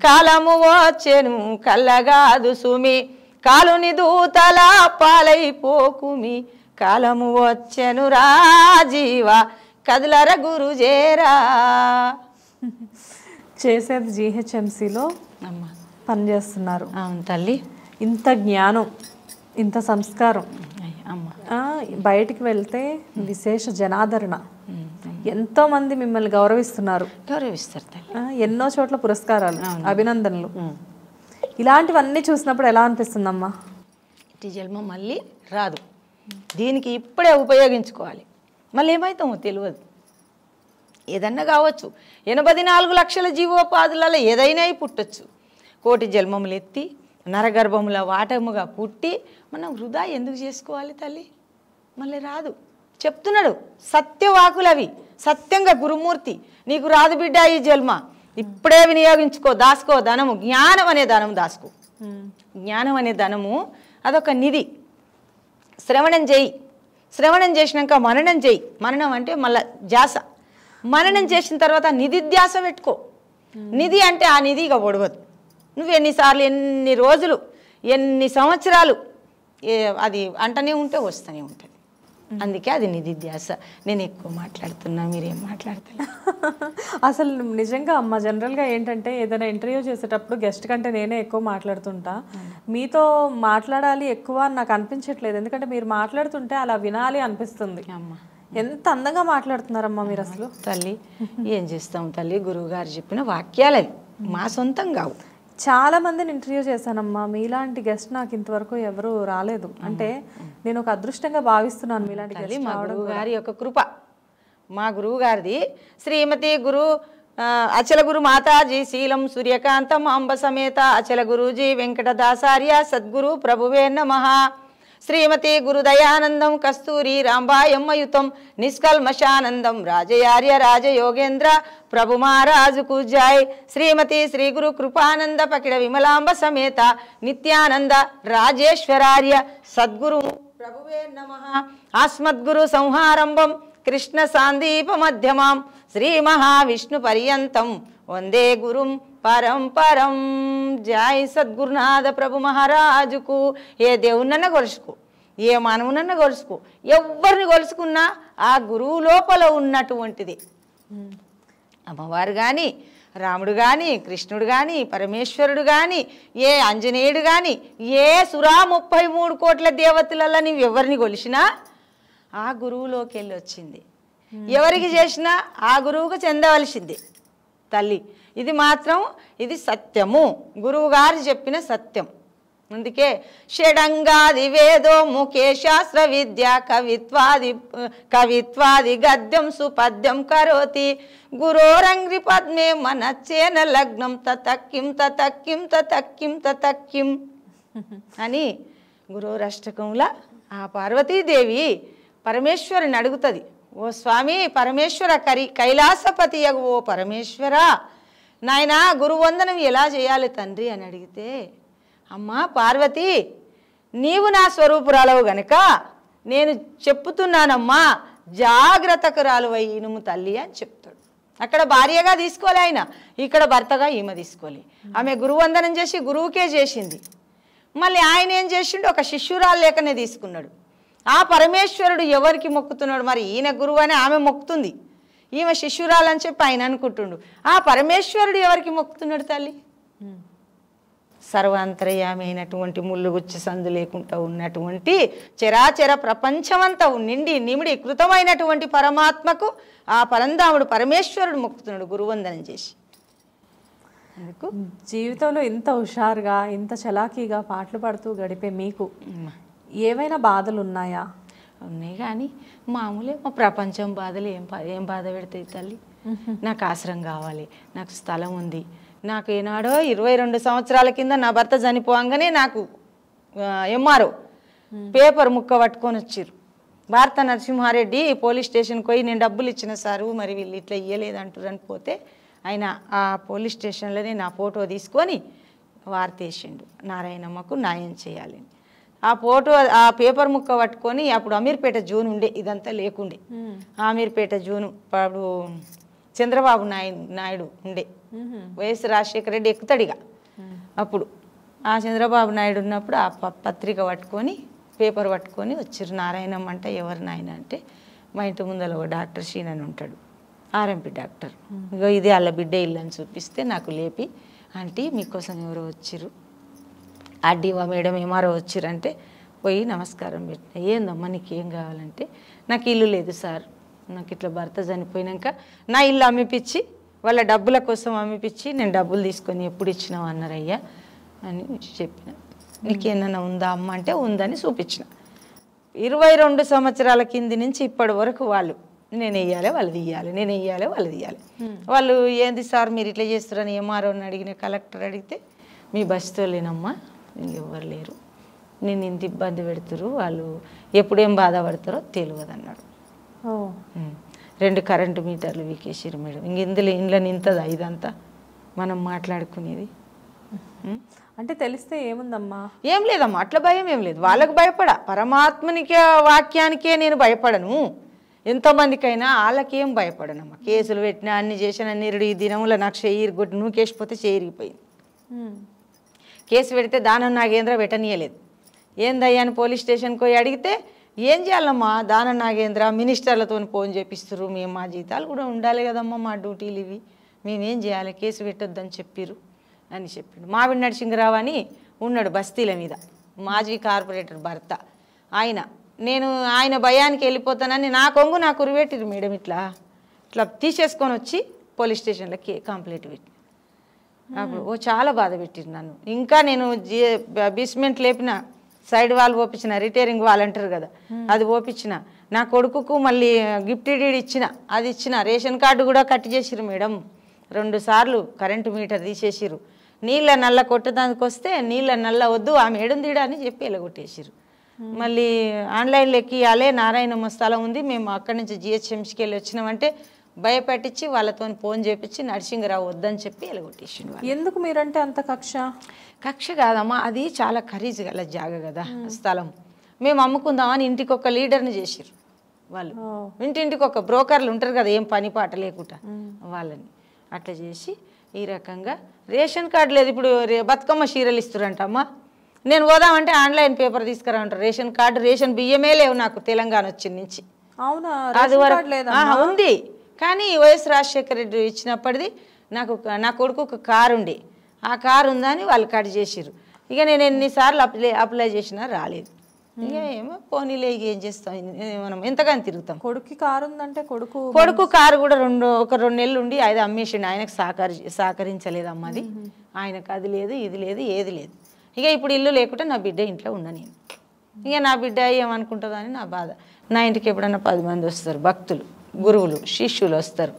C: కాలము వచ్చెను కళ్ళగాదు సుమి, కాలుని దూతల పాలైపోకుమి. కాలము వచ్చెను రాజీవా, కదలర గురుజేరా.
B: చేసేది జీహెచ్ఎంసీలో
C: అమ్మా
B: పనిచేస్తున్నారు.
C: అవును తల్లి.
B: ఇంత జ్ఞానం, ఇంత సంస్కారం, బయటికి వెళ్తే విశేష జనాదరణ, ఎంతో మంది మిమ్మల్ని గౌరవిస్తున్నారు,
C: గౌరవిస్తారు తల్లి.
B: ఎన్నో చోట్ల పురస్కారాలు, అభినందనలు. ఇలాంటివన్నీ చూసినప్పుడు ఎలా అనిపిస్తుందమ్మా?
C: ఇటు జన్మ మళ్ళీ రాదు, దీనికి ఇప్పుడే ఉపయోగించుకోవాలి. మళ్ళీ ఏమవుతామో తెలియదు. ఏదన్నా కావచ్చు. 84 లక్షల జీవోపాధులలో ఏదైనా పుట్టచ్చు. కోటి జన్మములు ఎత్తి నరగర్భముల వాటముగా పుట్టి మనం వృధా ఎందుకు చేసుకోవాలి తల్లి? మళ్ళీ రాదు. చెప్తున్నాడు సత్యవాకులవి, సత్యంగా గురుమూర్తి. నీకు రాదు బిడ్డ ఈ జన్మ, ఇప్పుడే వినియోగించుకో, దాసుకో. ధనము, జ్ఞానం అనే ధనము దాసుకో. జ్ఞానం అనే ధనము అదొక నిధి. శ్రవణం చేయి, శ్రవణం చేసినాక మననం చేయి. మననం అంటే మళ్ళా ధ్యాస. మననం చేసిన తర్వాత నిధి ధ్యాస పెట్టుకో. నిధి అంటే ఆ నిధి ఇక ఒడవదు. నువ్వు ఎన్నిసార్లు, ఎన్ని రోజులు, ఎన్ని సంవత్సరాలు అది అంటనే ఉంటే వస్తూనే ఉంటుంది. అందుకే అది నిధి ధ్యాస. నేను ఎక్కువ మాట్లాడుతున్నా, మీరేం మాట్లాడతారు?
B: అసలు నిజంగా అమ్మ, జనరల్గా ఏంటంటే ఏదైనా ఇంటర్వ్యూ చేసేటప్పుడు గెస్ట్ కంటే నేనే ఎక్కువ మాట్లాడుతుంటా. మీతో మాట్లాడాలి ఎక్కువ అని నాకు అనిపించట్లేదు, ఎందుకంటే మీరు మాట్లాడుతుంటే అలా వినాలి అనిపిస్తుంది.
C: అమ్మ
B: ఎంత అందంగా మాట్లాడుతున్నారమ్మా మీరు అసలు.
C: తల్లి ఏం చేస్తాం తల్లి, గురువు గారు చెప్పిన వాక్యాలవి, మా సొంతం కావు.
B: చాలా మందిని ఇంటర్వ్యూ చేశానమ్మా, మీలాంటి గెస్ట్ నాకు ఇంతవరకు ఎవరు రాలేదు. అంటే నేను ఒక అదృష్టంగా భావిస్తున్నాను మీలాంటి గెస్ట్.
C: మా గురువు గారి యొక్క కృప. మా గురువు గారిది శ్రీమతి గురు అచల గురు మాతాజీ శీలం సూర్యకాంతం అంబ సమేత అచల గురూజీ వెంకటదాసార్య సద్గురు ప్రభువే నమః. శ్రీమతి గురుదయానందం కస్తూరి రాంబాయమ్మయుతం నిష్కల్మషానందం రాజయార్య రాజయోగేంద్ర ప్రభు మహారాజుకు జై. శ్రీమతి శ్రీ గురు కృపానంద పకిడ విమలాంబ సమేత నిత్యానంద రాజేశ్వరార్య సద్గురు ప్రభువే నమః. ఆస్మద్గురు సంహారంభం కృష్ణ సాందీప మధ్యమాం శ్రీ మహావిష్ణు పర్యంతం వందే గురుం పరంపరం. జై సద్గురునాథ ప్రభు మహారాజుకు. ఏ దేవునన్నా కొలుసుకో, ఏ మానవునన్నా కొలుసుకో, ఎవరిని కొలుసుకున్నా ఆ గురువు లోపల ఉన్నటువంటిది. అమ్మవారు కానీ, రాముడు కానీ, కృష్ణుడు కానీ, పరమేశ్వరుడు కానీ, ఏ ఆంజనేయుడు కానీ, ఏ 33 కోట్ల దేవతలలో నీవు ఎవరిని కొలిసినా ఆ గురువులోకి వెళ్ళి వచ్చింది. ఎవరికి చేసినా ఆ గురువుకు చెందవలసింది తల్లి. ఇది మాత్రం ఇది సత్యము, గురువు గారు చెప్పిన సత్యం. అందుకే షడంగాది వేదో ముఖే శాస్త్ర విద్య కవిత్వాది గద్యం సుపద్యం కరోతి గురోరంగ్రి పద్మే మనచ్చేన లగ్నం తతక్కిం తతక్కిం తతక్కిం తతక్కిం అని గురోరష్టకంలా ఆ పార్వతీదేవి పరమేశ్వరుని అడుగుతుంది, ఓ స్వామి పరమేశ్వర కైలాసపతి ఓ పరమేశ్వర, నాయన గురువందనం ఎలా చేయాలి తండ్రి అని అడిగితే, అమ్మా పార్వతి నీవు నా స్వరూపురాలవు గనక నేను చెప్పుతున్నానమ్మా, జాగ్రత్తకురాలు ఇనుము తల్లి అని చెప్తాడు. అక్కడ భార్యగా తీసుకోలే ఆయన, ఇక్కడ భర్తగా ఈమె తీసుకోలే. ఆమె గురువందనం చేసి గురువుకే చేసింది. మళ్ళీ ఆయన ఏం చేసిండు, ఒక శిష్యురాలు లేకనే తీసుకున్నాడు. ఆ పరమేశ్వరుడు ఎవరికి మొక్కుతున్నాడు, మరి ఈయన గురువు అని ఆమె మొక్కుతుంది, ఈమె శిష్యురాలని చెప్పి ఆయన అనుకుంటుండు. ఆ పరమేశ్వరుడు ఎవరికి మొక్కుతున్నాడు తల్లి? సర్వాంతర్యామి అయినటువంటి ముళ్ళుగుచ్చి సందు లేకుండా ఉన్నటువంటి చరాచర ప్రపంచమంతా నిండి నిమిడి కృతమైనటువంటి పరమాత్మకు ఆ పరంధాముడు పరమేశ్వరుడు మొక్కుతున్నాడు గురువందనం చేసి. అందుకు
B: జీవితంలో ఇంత హుషారుగా ఇంత చలాకీగా పాటలు పాడుతూ గడిపే మీకు ఏవైనా బాధలు ఉన్నాయా?
C: ఉన్నాయి, కానీ మామూలే. మా ప్రపంచం బాధలు ఏం బాధ పెడతాయి తల్లి? నాకు ఆశ్రయం కావాలి, నాకు స్థలం ఉంది. నాకు ఏనాడో 22 సంవత్సరాల కింద నా భర్త చనిపోగానే నాకు ఎంఆర్ఓ పేపర్ ముక్క పట్టుకొని వచ్చిర్రు. భారత నరసింహారెడ్డి పోలీస్ స్టేషన్కి పోయి నేను డబ్బులు ఇచ్చిన సారు, మరి వీళ్ళు ఇట్లా ఇయ్యలేదు అంటారని పోతే ఆయన ఆ పోలీస్ స్టేషన్లోనే నా ఫోటో తీసుకొని వార్త వేసిండు, నారాయణమ్మకు న్యాయం చేయాలని. ఆ ఫోటో ఆ పేపర్ ముక్క పట్టుకొని, అప్పుడు అమీర్పేట జూన్ ఉండే, ఇదంతా లేకుండే. అమీర్పేట జూను అప్పుడు చంద్రబాబు నాయుడు ఉండే, వైఎస్ రాజశేఖర రెడ్డి ఎక్కుతాడిగా. అప్పుడు ఆ చంద్రబాబు నాయుడు ఉన్నప్పుడు ఆ పత్రిక పట్టుకొని పేపర్ పట్టుకొని వచ్చిర్రు. నారాయణమ్మ అంటే ఎవరు నాయన అంటే, మా ఇంటి ముందర ఒక డాక్టర్ షీన్ అని ఉంటాడు, ఆర్ఎంపీ డాక్టర్. ఇగో ఇదే వాళ్ళ బిడ్డ ఇల్లు అని చూపిస్తే నాకు లేపి, ఆంటీ మీకోసం ఎవరో వచ్చిర్రు, ఆర్డీఓ మేడం ఏమారో వచ్చిరంటే పోయి నమస్కారం పెట్టిన. ఏందమ్మా నీకేం కావాలంటే, నాకు ఇల్లు లేదు సార్, నాకు ఇట్లా భర్త చనిపోయినాక నా ఇల్లు అమ్మిపించి వాళ్ళ డబ్బుల కోసం అమ్మిపించి నేను డబ్బులు తీసుకొని ఎప్పుడు ఇచ్చినావు అన్నారయ్యా అని చెప్పిన. నీకేమన్నా ఉందా అమ్మ అంటే ఉందని చూపించిన. 22 సంవత్సరాల కింది నుంచి ఇప్పటి వరకు వాళ్ళు నేను వెయ్యాలి వాళ్ళు తీయాలి, నేను వెయ్యాలి వాళ్ళు తీయాలి. వాళ్ళు ఏంది సార్ మీరు ఇట్లా చేస్తారని ఎంఆర్ఓని అడిగిన, కలెక్టర్ అడిగితే మీ బస్తో లేనమ్మా ఎవరు లేరు, నేను ఇంత ఇబ్బంది పెడుతురు, వాళ్ళు ఎప్పుడేం బాధపడతారో తెలియదు అన్నాడు. 2 కరెంటు మీటర్లు వీకేసారు మేడం. ఇంక ఇంట్లో నింతదా ఇదంతా మనం మాట్లాడుకునేది?
B: అంటే తెలిస్తే ఏముందమ్మా?
C: ఏం లేదమ్మా, అట్లా భయం ఏం లేదు. వాళ్ళకు భయపడ, పరమాత్మనికే వాక్యానికే నేను భయపడను. ఎంతమందికైనా వాళ్ళకేం భయపడనమ్మా. కేసులు పెట్టినా అన్ని చేసిన నిరుడు ఈ దినంలో నాకు చెయ్యి కొట్టి నూకేసిపోతే చేయిరిగిపోయింది. కేసు పెడితే దానం నాగేంద్ర పెట్టనీయలేదు. ఏందయ్యా అని పోలీస్ స్టేషన్కి పోయి అడిగితే, ఏం చేయాలమ్మా దానం నాగేంద్ర మినిస్టర్లతో ఫోన్ చేపిస్తారు, మేము మా జీతాలు కూడా ఉండాలి కదమ్మా, మా డ్యూటీలు ఇవి, మేమేం చేయాలి, కేసు పెట్టొద్దని చెప్పిర్రు అని చెప్పిండు. మావిడి నరసింహరావు అని ఉన్నాడు బస్తీల మీద, మాజీ కార్పొరేటర్ భర్త. ఆయన భయానికి వెళ్ళిపోతానని నా కొంగు నాకు ఉరిపెట్టిరు మేడం. ఇట్లా తీసేసుకొని వచ్చి పోలీస్ స్టేషన్లో కంప్లైంట్ పెట్టి అప్పుడు చాలా బాధ పెట్టిరు నన్ను. ఇంకా నేను బేస్మెంట్ లేపిన, సైడ్ వాల్ ఓపించిన, రిటైరింగ్ వాల్ అంటారు కదా అది ఓపించిన, నా కొడుకుకు మళ్ళీ గిఫ్ట్ డీడ్ ఇచ్చిన, అది ఇచ్చిన. రేషన్ కార్డు కూడా కట్ చేసిరు మేడం. 2 సార్లు కరెంటు మీటర్ తీసేసిరు. నీళ్ళ నల్ల కొట్టడానికి వస్తే నీళ్ళ నల్ల వద్దు ఆమె ఏడుం తీడా అని చెప్పి ఎలగొట్టేసిరు. మళ్ళీ ఆన్లైన్లో ఎక్కియాలే, నారాయణమ్మ స్థలం ఉంది, మేము అక్కడి నుంచి జిహెచ్ఎంసీకి వెళ్ళి వచ్చినామంటే భయపెట్టించి వాళ్ళతో ఫోన్ చేపించి నరసింహరావు వద్దని చెప్పి ఎలగొట్టేసిండు.
B: ఎందుకు మీరంటే అంత కక్ష
C: కాదమ్మా, అది చాలా ఖరీదు గల జాగ కదా స్థలం. మేము అమ్ముకుందామని ఇంటికి ఒక లీడర్ని చేసిరు వాళ్ళు. ఇంటింటికి ఒక బ్రోకర్లు ఉంటారు కదా ఏం పని పాట లేకుండా, వాళ్ళని అట్లా చేసి ఈ రకంగా రేషన్ కార్డు లేదు. ఇప్పుడు బతుకమ్మ చీరలు ఇస్తారంటమ్మా, నేను పోదామంటే ఆన్లైన్ పేపర్ తీసుకురా అంటారు. రేషన్ కార్డు రేషన్ బియ్యమే లేవు నాకు తెలంగాణ వచ్చిన నుంచి.
B: అవునా?
C: అది వరకు ఉంది, కానీ వైఎస్ రాజశేఖర రెడ్డి ఇచ్చినప్పటిది నాకు నా కొడుకు ఒక కారు ఉండే, ఆ కారు ఉందని వాళ్ళు కట్ చేసిరు. ఇక నేను ఎన్నిసార్లు అప్లై చేసినా రాలేదు. ఇక ఏమో పోనీలే, ఇక ఏం చేస్తాం, మనం ఎంతగానో తిరుగుతాం.
B: కొడుకు కారు ఉందంటే
C: కొడుకు కారు కూడా ఒక 2 నెలలు ఉండి అది అమ్మేసిండు. ఆయనకు సహకరించలేదు అమ్మది, ఆయనకు అది లేదు ఇది లేదు ఏది లేదు. ఇక ఇప్పుడు ఇల్లు లేకుంటే నా బిడ్డ ఇంట్లో ఉన్నా నేను. ఇక నా బిడ్డ ఏమనుకుంటుందో అని నా బాధ. నా ఇంటికి ఎప్పుడన్నా 10 మంది వస్తారు, భక్తులు, గురువులు, శిష్యులు వస్తారు.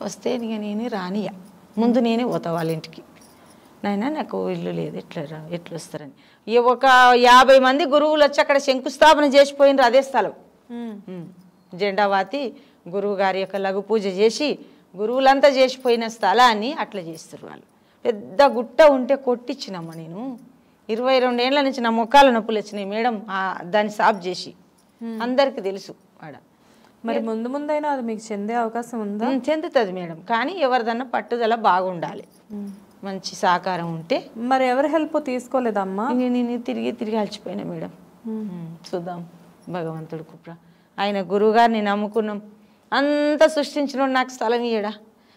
C: వస్తే ఇక నేను రానియా, ముందు నేనే పోతా వాళ్ళ ఇంటికి. నాయన నాకు ఇల్లు లేదు, ఎట్లా వస్తారని. ఒక 50 మంది గురువులు వచ్చి అక్కడ శంకుస్థాపన చేసిపోయినారు అదే స్థలం. జెండావాతి గురువు గారి యొక్క లఘు పూజ చేసి గురువులంతా చేసిపోయిన స్థలాన్ని అట్లా చేస్తారు వాళ్ళు. పెద్ద గుట్ట ఉంటే కొట్టించినమ్మ నేను. 22 ఏళ్ళ నుంచి నా మొక్కాల నొప్పులు వచ్చినాయి మేడం, దాన్ని సాఫ్ చేసి. అందరికీ తెలుసు వాడ.
B: మరి ముందైనా అది మీకు చెందే అవకాశం ఉందా?
C: చెందుతుంది మేడం, కానీ ఎవరిదన్నా పట్టుదల బాగుండాలి, మంచి సహకారం ఉంటే.
B: మరి ఎవరి హెల్ప్ తీసుకోలేదమ్మా?
C: నేను తిరిగి అలసిపోయినా మేడం. చూద్దాం భగవంతుడు కుప్ర. ఆయన గురువుగారిని నమ్ముకున్నాం. అంత సృష్టించిన నాకు స్థలం ఇయ్యడా.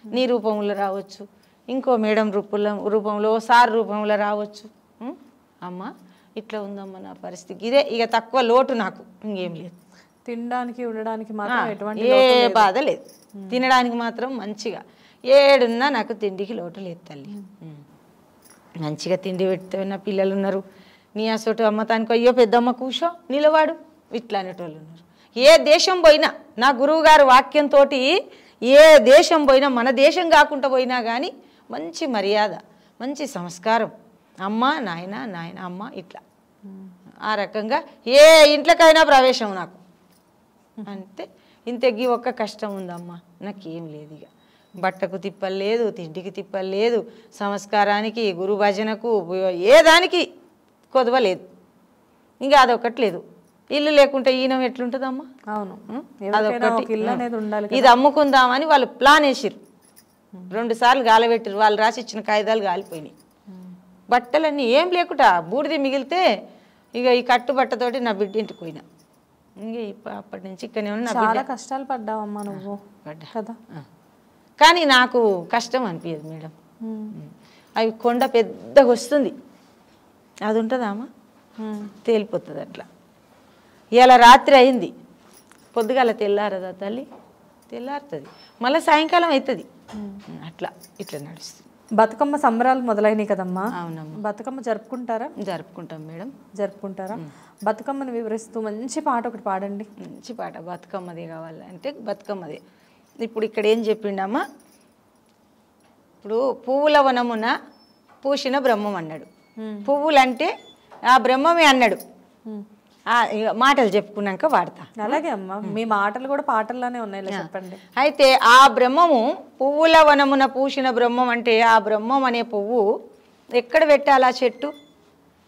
C: నీ రూపంలో రావచ్చు, ఇంకో మేడం రూపంలో, సార్ రూపంలో రావచ్చు. అమ్మ ఇట్లా ఉందమ్మ నా పరిస్థితి, ఇదే ఇక తక్కువ లోటు నాకు, ఇంకేం లేదు.
B: తినడానికి ఉండడానికి మాత్రం ఎటువంటి
C: ఏ బాధ లేదు. తినడానికి మాత్రం మంచిగా ఏడున్నా నాకు తిండికి లోటు లేదు తల్లి. మంచిగా తిండి పెడితే నా పిల్లలు ఉన్నారు. నీ అసోటు అమ్మతానికి అయ్యో పెద్దమ్మ కూర్చో నిలవాడు ఇట్లా అనేటోళ్ళు ఉన్నారు. ఏ దేశం పోయినా నా గురువు గారు వాక్యంతో ఏ దేశం పోయినా, మన దేశం కాకుండా పోయినా కానీ మంచి మర్యాద, మంచి సంస్కారం. అమ్మ నాయన, నాయన అమ్మ ఇట్లా ఆ రకంగా ఏ ఇంట్లోకైనా ప్రవేశం నాకు. అంటే ఇంతకి ఒక్క కష్టం ఉందమ్మా, నాకేం లేదు. ఇక బట్టకు తిప్పలు లేదు, తిండికి తిప్పలు లేదు, సంస్కారానికి, గురు భజనకు, ఏ దానికి కొదవ లేదు. ఇంకా అదొకటి లేదు. ఇల్లు లేకుంటే ఈయనం ఎట్లుంటుందమ్మా?
B: అవును,
C: అదొకటి.
B: ఇల్లు అనేది ఉండాలి.
C: ఇది అమ్ముకుందామని వాళ్ళు ప్లాన్ వేసిరు. 2 సార్లు గాలబెట్టిరు. వాళ్ళు రాసిచ్చిన కాగితాలు గాలిపోయినాయి. బట్టలన్నీ ఏం లేకుండా బూడిది మిగిలితే ఇక ఈ కట్టుబట్టతోటి నా బిడ్డ ఇంటికి పోయినా. ఇంక అప్పటి నుంచి ఇక్కడనే ఉన్నా.
B: చాలా కష్టాలు పడ్డావమ్మా నువ్వు కదా.
C: కానీ నాకు కష్టం అనిపించదు మేడం. అవి కొండ పెద్దగా వస్తుంది, అది ఉంటుందా అమ్మా? తేలిపోతుంది అట్లా. ఇలా రాత్రి అయింది, పొద్దుగాల తెల్లారదా తల్లి? తెల్లారుతుంది, మళ్ళీ సాయంకాలం అవుతుంది. అట్లా ఇట్లా నడుస్తుంది.
B: బతుకమ్మ సంబరాలు మొదలైనవి కదమ్మా?
C: అవునమ్మా.
B: బతుకమ్మ జరుపుకుంటారా?
C: జరుపుకుంటాం మేడం.
B: జరుపుకుంటారా? బతుకమ్మని వివరిస్తూ మంచి పాట ఒకటి పాడండి.
C: మంచి పాట బతుకమ్మది కావాలంటే బతుకమ్మది. ఇప్పుడు ఇక్కడ ఏం చెప్పిండమ్మా? ఇప్పుడు పువ్వుల వనమున పూసిన బ్రహ్మం అన్నాడు. పువ్వులంటే ఆ బ్రహ్మమే అన్నాడు. మాటలు చెప్పుకున్నాక వాడతా.
B: అలాగే అమ్మా, మీ మాటలు కూడా పాటల్లోనే ఉన్నాయి, చెప్పండి.
C: అయితే ఆ బ్రహ్మము పువ్వుల వనమున పూసిన బ్రహ్మం అంటే ఆ బ్రహ్మం అనే పువ్వు ఎక్కడ పెట్టాలి? ఆ చెట్టు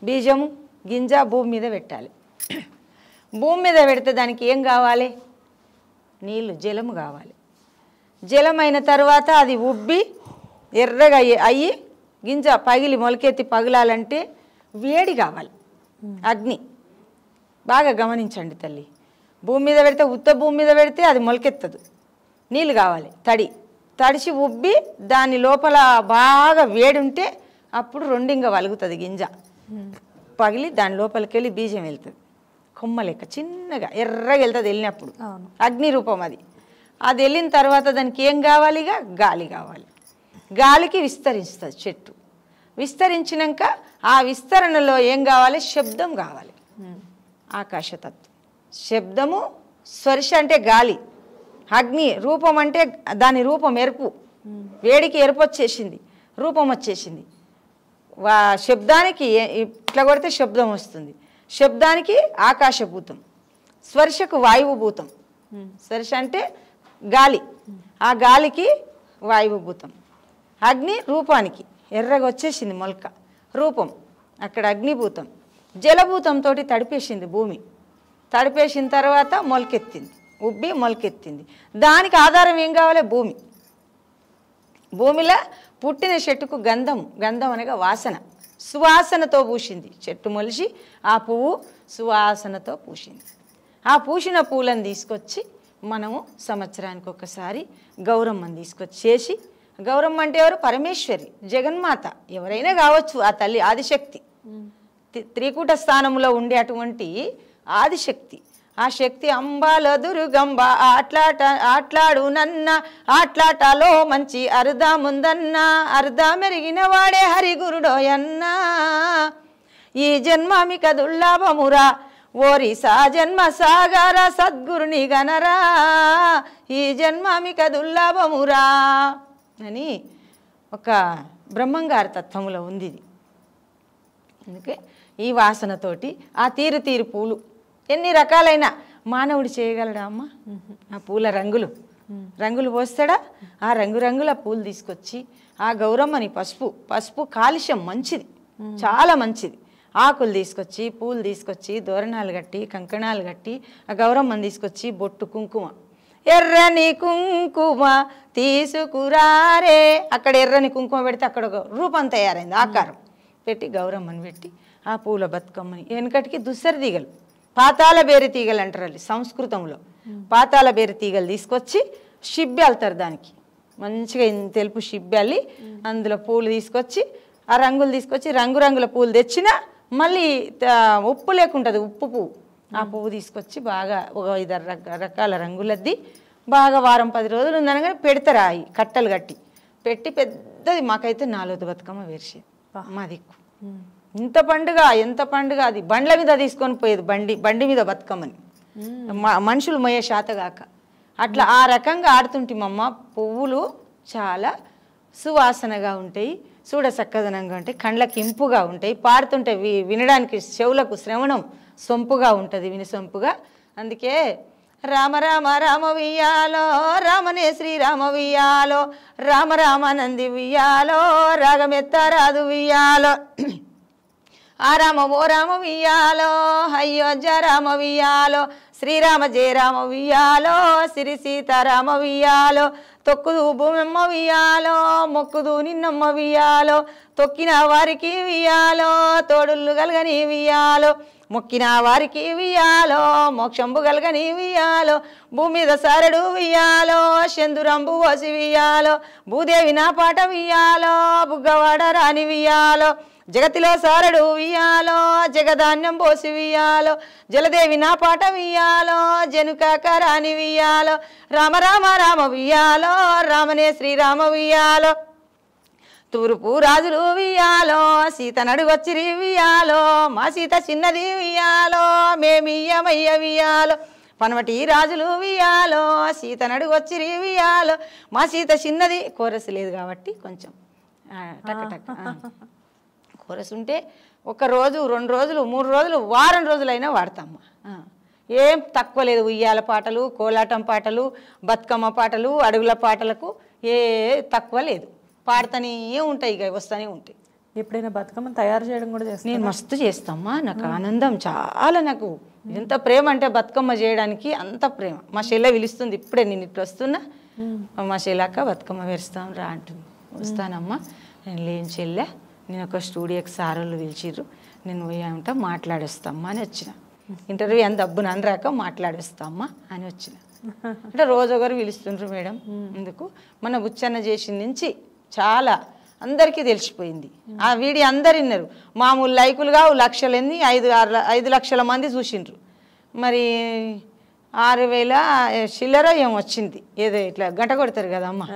C: బీజము గింజ భూమి మీద పెట్టాలి. భూమి మీద పెడితే దానికి ఏం కావాలి? నీళ్ళు, జలము కావాలి. జలం అయిన తర్వాత అది ఉబ్బి ఎర్రగా అయ్యి గింజ పగిలి మొలకెత్తి పగిలాలంటే వేడి కావాలి, అగ్ని. బాగా గమనించండి తల్లి. భూమి మీద పెడితే, ఉత్త భూమి మీద పెడితే అది మొలకెత్తదు. నీళ్ళు కావాలి, తడిసి ఉబ్బి దాని లోపల బాగా వేడి ఉంటే అప్పుడు రెండింగ వలుగుతుంది గింజ. పగిలి దాని లోపలికి వెళ్ళి బీజం వెళ్తుంది. కొమ్మ లెక్క చిన్నగా ఎర్రగా వెళ్తుంది. వెళ్ళినప్పుడు అగ్ని రూపం అది. అది వెళ్ళిన తర్వాత దానికి ఏం కావాలి? ఇక గాలి కావాలి. గాలికి విస్తరిస్తుంది చెట్టు. విస్తరించినాక ఆ విస్తరణలో ఏం కావాలి? శబ్దం కావాలి. ఆకాశతత్వం, శబ్దము. స్పర్శ అంటే గాలి. అగ్ని రూపం అంటే దాని రూపం ఎరుపు, వేడికి ఎరుపు వచ్చేసింది, రూపం వచ్చేసింది. శబ్దానికి ఇట్లా కొడితే శబ్దం వస్తుంది. శబ్దానికి ఆకాశభూతం, స్పర్శకు వాయువుభూతం. స్పర్శ అంటే గాలి, ఆ గాలికి వాయువుభూతం. అగ్ని రూపానికి ఎర్రగా వచ్చేసింది మొలక, రూపం. అక్కడ అగ్నిభూతం. జలభూతంతో తడిపేసింది భూమి. తడిపేసిన తర్వాత మొలకెత్తింది, ఉబ్బి మొలకెత్తింది. దానికి ఆధారం ఏం కావాలి? భూమి. భూమిలో పుట్టిన చెట్టుకు గంధం, గంధం అనగా వాసన, సువాసనతో పూసింది. చెట్టు మొలిచి ఆ పువ్వు సువాసనతో పూసింది. ఆ పూసిన పూలను తీసుకొచ్చి మనము సంవత్సరానికి ఒకసారి గౌరమ్మని తీసుకొచ్చి చేసి, గౌరమ్మ అంటే ఎవరు? పరమేశ్వరి, జగన్మాత, ఎవరైనా కావచ్చు. ఆ తల్లి ఆదిశక్తి, త్రికూట స్థానంలో ఉండే అటువంటి ఆదిశక్తి. ఆ శక్తి అంబాల దుర్గంబ ఆట్లాడు నన్న ఆట్లాటలో మంచి అరుదాముందన్న అరుదా మెరిగిన వాడే హరిగురుడోయన్నా ఈ జన్మామిక దుర్లాభమురా ఓరి జన్మ సాగర సద్గురుని గనరా ఈ జన్మామిక దుర్లాభమురా అని ఒక బ్రహ్మంగారి తత్వములో ఉంది ఇది. అందుకే ఈ వాసనతోటి ఆ తీరు పూలు ఎన్ని రకాలైన మానవుడు చేయగలడా అమ్మ? ఆ పూల రంగులు పోస్తాడా? ఆ రంగురంగుల పూలు తీసుకొచ్చి ఆ గౌరమ్మని పసుపు కాలుష్యం మంచిది, చాలా మంచిది. ఆకులు తీసుకొచ్చి పూలు తీసుకొచ్చి దోరణాలు కట్టి కంకణాలు కట్టి ఆ గౌరమ్మని తీసుకొచ్చి బొట్టు కుంకుమ ఎర్రని కుంకుమ తీసుకురారే అక్కడ ఎర్రని కుంకుమ పెడితే అక్కడ ఒక రూపం తయారైంది, ఆకారం పెట్టి గౌరమ్మని పెట్టి ఆ పూల బతుకమ్మని వెనకటికి దుస్సరి తీగలు పాతాల బేరి తీగలు అంటారు వాళ్ళు సంస్కృతంలో. పాతాల బేరి తీగలు తీసుకొచ్చి షిబ్బి అల్తారు, దానికి మంచిగా తెలుపు షిబ్బి అల్లి అందులో పూలు తీసుకొచ్చి ఆ రంగులు తీసుకొచ్చి రంగురంగుల పూలు తెచ్చిన మళ్ళీ ఉప్పు లేకుంటుంది, ఉప్పు పువ్వు ఆ పువ్వు తీసుకొచ్చి బాగా ఒక 5 రకాల రంగులద్ది బాగా వారం 10 రోజులు ఉందనగా పెడతారు. అవి కట్టలు కట్టి పెట్టి పెద్దది మాకైతే 4వ బతుకమ్మ వేర్చేది మా దిక్కు. ఎంత పండుగ అది బండ్ల మీద తీసుకొని పోయేది, బండి మీద బతుకమ్మని మనుషులు మొయ్యే శాతగాక అట్లా ఆ రకంగా ఆడుతుంటామమ్మ. పువ్వులు చాలా సువాసనగా ఉంటాయి, చూడ చక్కదనంగా ఉంటాయి, కండ్లకి ఇంపుగా ఉంటాయి, పాడుతుంటే వినడానికి చెవులకు శ్రవణం సొంపుగా ఉంటుంది, వినిసొంపుగా. అందుకే రామ రామ రామ వియ్యాలో రామనే శ్రీరామ వియ్యాలో రామ రామ నంది వియ్యాలో రాగమెత్త రాదు వియ్యాలో ఆ రామ ఓ రామ వియ్యాలో అయోధ్య రామ వియ్యాలో శ్రీరామ జయరామ వియ్యాలో సిరి సీతారామ వియ్యాలో తొక్కుదు భూమమ్మ వియ్యాలో మొక్కుదు నిన్నమ్మ వియ్యాలో తొక్కిన వారికి వియ్యాలో తోడుళ్ళు గలగని వియ్యాలో మొక్కిన వారికి వియ్యాలో మోక్షంబు గలగని వియ్యాలో భూమి మీద సారడు వియ్యాలో చందురంబు పోసి వియ్యాలో భూదేవి నా పాట వియ్యాలో బుగ్గవాడ రాని వియ్యాలో జగతిలో సారడు వియ్యాలో జగధాన్యం పోసి వియ్యాలో జలదేవి నా పాట వియ్యాలో జనుకాక రాని వియ్యాలో రామ రామ రామ వియ్యాలో రామనే శ్రీరామ వియ్యాలో తూర్పు రాజులు వియ్యాలో సీత నడుగొచ్చిరి వియ్యాలో మా సీత చిన్నది వియ్యాలో మేమియ్యమయ్య వియ్యాలో పనవటి రాజులు వియ్యాలో సీత నడుగొచ్చిరి వియ్యాలో మా సీత చిన్నది. కోరస్ లేదు కాబట్టి కొంచెం కోరస్ ఉంటే 1 రోజు 2 రోజులు 3 రోజులు వారం రోజులైనా వాడతామ్మా. ఏం తక్కువ లేదు. ఉయ్యాల పాటలు, కోలాటం పాటలు, బతుకమ్మ పాటలు, అడుగుల పాటలకు ఏ తక్కువ లేదు. పాడుతూనే ఉంటాయి, ఇక వస్తూనే ఉంటాయి.
B: ఎప్పుడైనా బతుకమ్మ తయారు చేయడం కూడా చేస్తాను?
C: నేను మస్తు చేస్తామ్మా. నాకు ఆనందం చాలా. నాకు ఎంత ప్రేమ అంటే బతుకమ్మ చేయడానికి అంత ప్రేమ. మా చెల్లె పిలుస్తుంది, ఇప్పుడే నేను ఇట్లా వస్తున్నా, మా చెల్లెక్క బతుకమ్మ వేస్తాం రా అంటుంది. వస్తానమ్మా. నేను లేని చెల్లె, నేను ఒక స్టూడియోకి సారోళ్ళు పిలిచిర్రు, నేను పోయామంట మాట్లాడేస్తామ్మా అని వచ్చిన. ఇంటర్వ్యూ ఎంత డబ్బును అనరాక మాట్లాడేస్తామ్మా అని వచ్చిన. అంటే రోజు ఒకరు పిలుస్తుండ్రు మేడం. ఎందుకు మన బుచ్చన్న చేసిన నుంచి చాలా అందరికీ తెలిసిపోయింది. ఆ వీడియో అందరు విన్నారు. మామూలు లైకులుగా 1 లక్షలు 5 లక్షల మంది చూసిండ్రు. మరి 6,000 చిల్లర ఏం వచ్చింది. ఏదో ఇట్లా గంట కొడతారు కదమ్మా,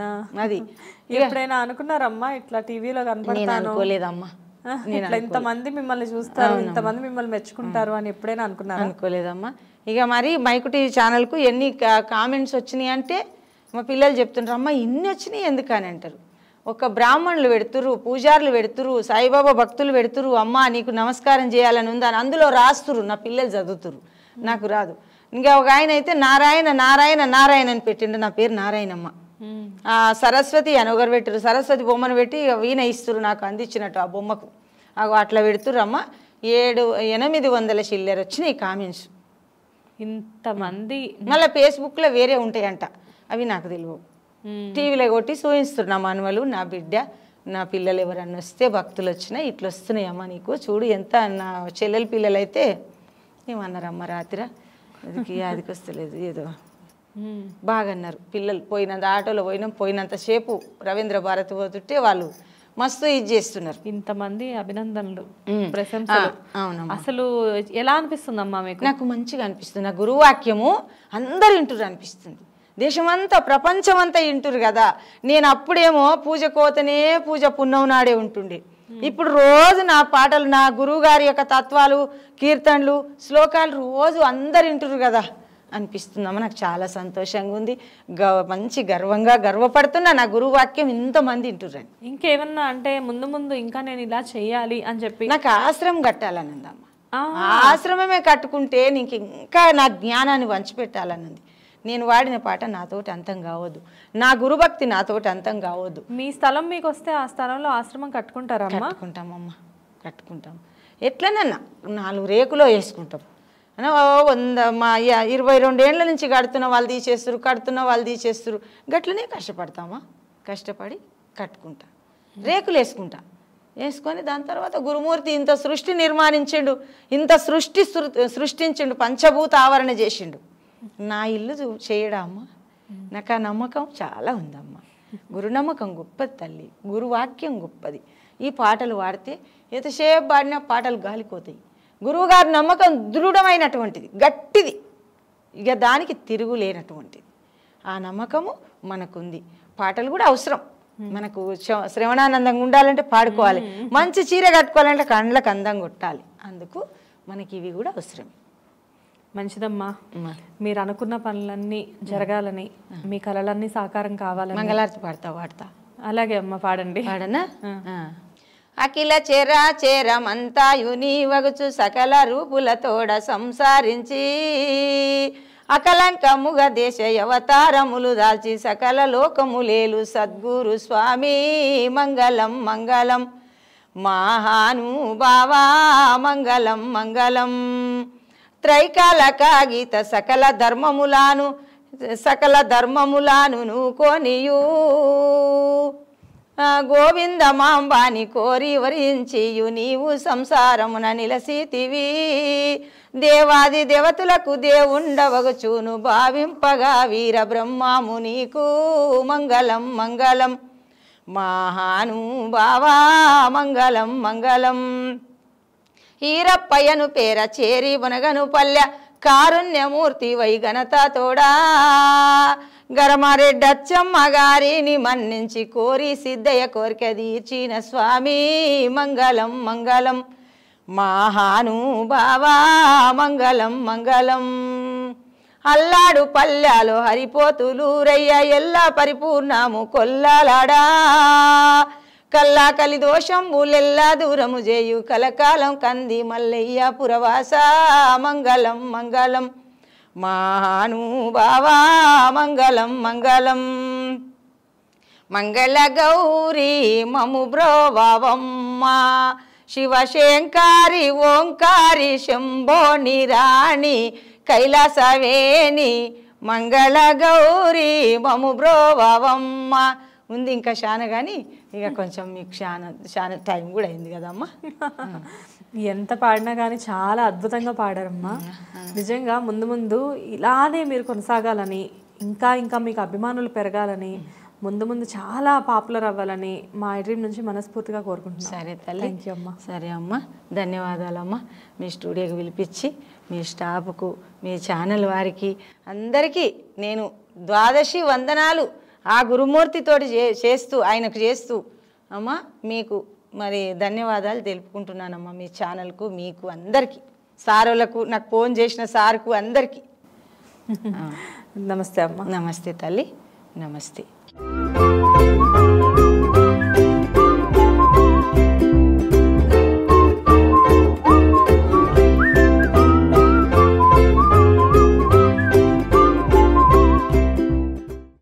C: అది.
B: ఎప్పుడైనా అనుకున్నారమ్మా ఇట్లా టీవీలో కనపడతాను?
C: నేను అనుకోలేదమ్మా.
B: ఇంతమంది మిమ్మల్ని చూస్తారు, ఇంతమంది మిమ్మల్ని మెచ్చుకుంటారు అని ఎప్పుడైనా అనుకున్నారు?
C: అనుకోలేదమ్మా. ఇక మరి మైకు టీవీ ఛానల్కు ఎన్ని కామెంట్స్ వచ్చినాయి అంటే మా పిల్లలు చెప్తుంటారు, అమ్మ ఇన్ని వచ్చినాయి ఎందుకని అంటారు. ఒక బ్రాహ్మణులు పెడుతురు, పూజారులు పెడుతురు, సాయిబాబా భక్తులు పెడుతురు, అమ్మ నీకు నమస్కారం చేయాలని ఉందని అందులో రాస్తురు. నా పిల్లలు చదువుతురు, నాకు రాదు. ఇంకా ఒక ఆయన అయితే నారాయణ నారాయణ నారాయణ అని పెట్టిండు, నా పేరు నారాయణమ్మ. సరస్వతి అని ఒకరు పెట్టారు, సరస్వతి బొమ్మను పెట్టి వీణ ఇస్తురు నాకు అందించినట్టు ఆ బొమ్మకు. అట్లా పెడుతురు అమ్మ. 700-800 చిల్లర వచ్చినాయి కామెంట్స్.
B: ఇంతమంది
C: మళ్ళీ ఫేస్బుక్లో వేరే ఉంటాయంట, అవి నాకు తెలియవు. టీవీలో కొట్టి చూపిస్తున్నారు. నా మనవలు, నా బిడ్డ, నా పిల్లలు ఎవరన్నా వస్తే భక్తులు వచ్చినా ఇట్లా వస్తున్నాయి అమ్మ నీకు చూడు ఎంత. నా చెల్లెల పిల్లలు అయితే ఏమన్నారమ్మ రాత్రి అదికి వస్తలేదు ఏదో బాగా అన్నారు పిల్లలు. ఆటోలో పోయినంతసేపు రవీంద్ర భారతి పోతుంటే వాళ్ళు మస్తు ఇది చేస్తున్నారు.
B: ఇంతమంది అభినందనలు, ప్రశంసలు.
C: అవునమ్మా.
B: అసలు ఎలా అనిపిస్తుందమ్మా మీకు?
C: నాకు మంచిగా అనిపిస్తుంది. నా గురువాక్యము అందరు వింటురు అనిపిస్తుంది. దేశమంతా ప్రపంచమంతా వింటురు కదా. నేను అప్పుడేమో పూజ కోతనే పూజ పున్నమ నాడే ఉంటుండే. ఇప్పుడు రోజు నా పాటలు, నా గురువు గారి యొక్క తత్వాలు, కీర్తనలు, శ్లోకాలు రోజు అందరు వింటురు కదా అనిపిస్తుందమ్మా. నాకు చాలా సంతోషంగా ఉంది. మంచి గర్వంగా గర్వపడుతున్నా నా గురువాక్యం ఇంతమంది వింటుర్రని.
B: ఇంకేమన్నా అంటే ముందు ముందు ఇంకా నేను ఇలా చెయ్యాలి అని చెప్పి?
C: నాకు ఆశ్రమం కట్టాలని ఉందమ్మా. ఆశ్రమమే కట్టుకుంటే నీకు ఇంకా నా జ్ఞానాన్ని పంచిపెట్టాలనుంది. నేను వాడిన పాట నాతోటి అంతం కావద్దు, నా గురుభక్తి నాతోటి అంతం కావద్దు.
B: మీ స్థలం మీకు వస్తే ఆ స్థలంలో ఆశ్రమం కట్టుకుంటారమ్మా?
C: కట్టుకుంటామమ్మా, కట్టుకుంటాం. ఎట్లనన్నా 4 రేకులో వేసుకుంటాం. 22 ఏళ్ళ నుంచి కడుతున్న వాళ్ళు తీసేస్తారు, కడుతున్న వాళ్ళు తీసేస్తారు. గట్లనే కష్టపడతామా, కష్టపడి కట్టుకుంటా, రేకులు వేసుకుంటా. వేసుకొని దాని తర్వాత గురుమూర్తి ఇంత సృష్టి నిర్మాణించిండు, ఇంత సృష్టించిండు, పంచభూత ఆవరణ చేసిండు. నా ఇల్లు చేయడా అమ్మ. నాకు ఆ నమ్మకం చాలా ఉందమ్మా. గురు నమ్మకం గొప్పది తల్లి, గురువాక్యం గొప్పది. ఈ పాటలు పాడితే ఎంతసేపు పాడినా పాటలు గాలిపోతాయి. గురువుగారి నమ్మకం దృఢమైనటువంటిది, గట్టిది, ఇక దానికి తిరుగులేనటువంటిది. ఆ నమ్మకము మనకుంది. పాటలు కూడా అవసరం మనకు. శ్రవణానందంగా ఉండాలంటే పాడుకోవాలి, మంచి చీర కట్టుకోవాలంటే కండ్లకు అందంగా కొట్టాలి. అందుకు మనకి ఇవి కూడా అవసరం.
B: మంచిదమ్మా. మీరు అనుకున్న పనులన్నీ జరగాలని, మీ కళలన్నీ సాకారం కావాలని
C: మంగళారతి పాడతా.
B: అలాగే అమ్మ, పాడండి.
C: పాడనా? అఖిల చెరాచెరమంతాయు నీవగుచు సకల రూపులతోడ సంసారించి అకలంకముగ దేశ అవతారములు దాల్చి సకల లోకములేలు సద్గురు స్వామి మంగళం మంగళం మహానుభావా మంగళం మంగళం. త్రైకాలక గీత సకల ధర్మములాను కోనియు గోవింద మాంబాని కోరి వరించియు నీవు సంసారమున నిలసితివి. దేవాది దేవతలకు దేవుండవగుచూను భావింపగా వీర బ్రహ్మము నీకు మంగళం మంగళం మహానుభావా మంగళం మంగళం. ఈరప్పయ్యను పేర చేరి బునగను పల్లె కారుణ్యమూర్తి వై ఘనత తోడా గరమారెడ్డచ్చమ్మ గారిని మన్నించి కోరి సిద్ధయ్య కోరిక తీర్చిన స్వామి మంగళం మంగళం మహానుభావా మంగళం మంగళం. అల్లాడు పల్లెలో హరిపోతులూరయ్య ఎల్లా పరిపూర్ణము కొల్లాలాడా కల్లా కలి దోషంబులెల్లా దూరము చేయు కలకాలం కంది మల్లయ్య పురవాస మంగళం మంగళం మహానుభావా మంగళం మంగళం. మంగళ గౌరీ మము బ్రోవమ్మ శివశంకారి ఓంకారి శంభో నిరాణి కైలాసవేణి మంగళ గౌరీ మము బ్రోవమ్మ. ఉంది ఇంకా శాన, కానీ ఇక కొంచెం మీకు శాన టైం కూడా అయింది కదమ్మా.
B: ఎంత పాడినా కానీ చాలా అద్భుతంగా పాడారమ్మా. నిజంగా ముందు ముందు ఇలానే మీరు కొనసాగాలని, ఇంకా ఇంకా మీకు అభిమానులు పెరగాలని, ముందు ముందు చాలా పాపులర్ అవ్వాలని మా డ్రీమ్ నుంచి మనస్ఫూర్తిగా కోరుకుంటున్నాను.
C: సరే తల్లి,
B: థ్యాంక్ యూ అమ్మా.
C: సరే అమ్మా, ధన్యవాదాలమ్మా. మీ స్టూడియోకి పిలిపించి మీ స్టాఫ్కు, మీ ఛానల్ వారికి అందరికీ నేను ద్వాదశి వందనాలు ఆ గురుమూర్తితోటి ఆయనకు చేస్తూ అమ్మా మీకు మరి ధన్యవాదాలు తెలుపుకుంటున్నానమ్మా. మీ ఛానల్కు, మీకు అందరికీ, సారులకు, నాకు ఫోన్ చేసిన సార్కు అందరికీ
B: నమస్తే అమ్మా.
C: నమస్తే తల్లి, నమస్తే.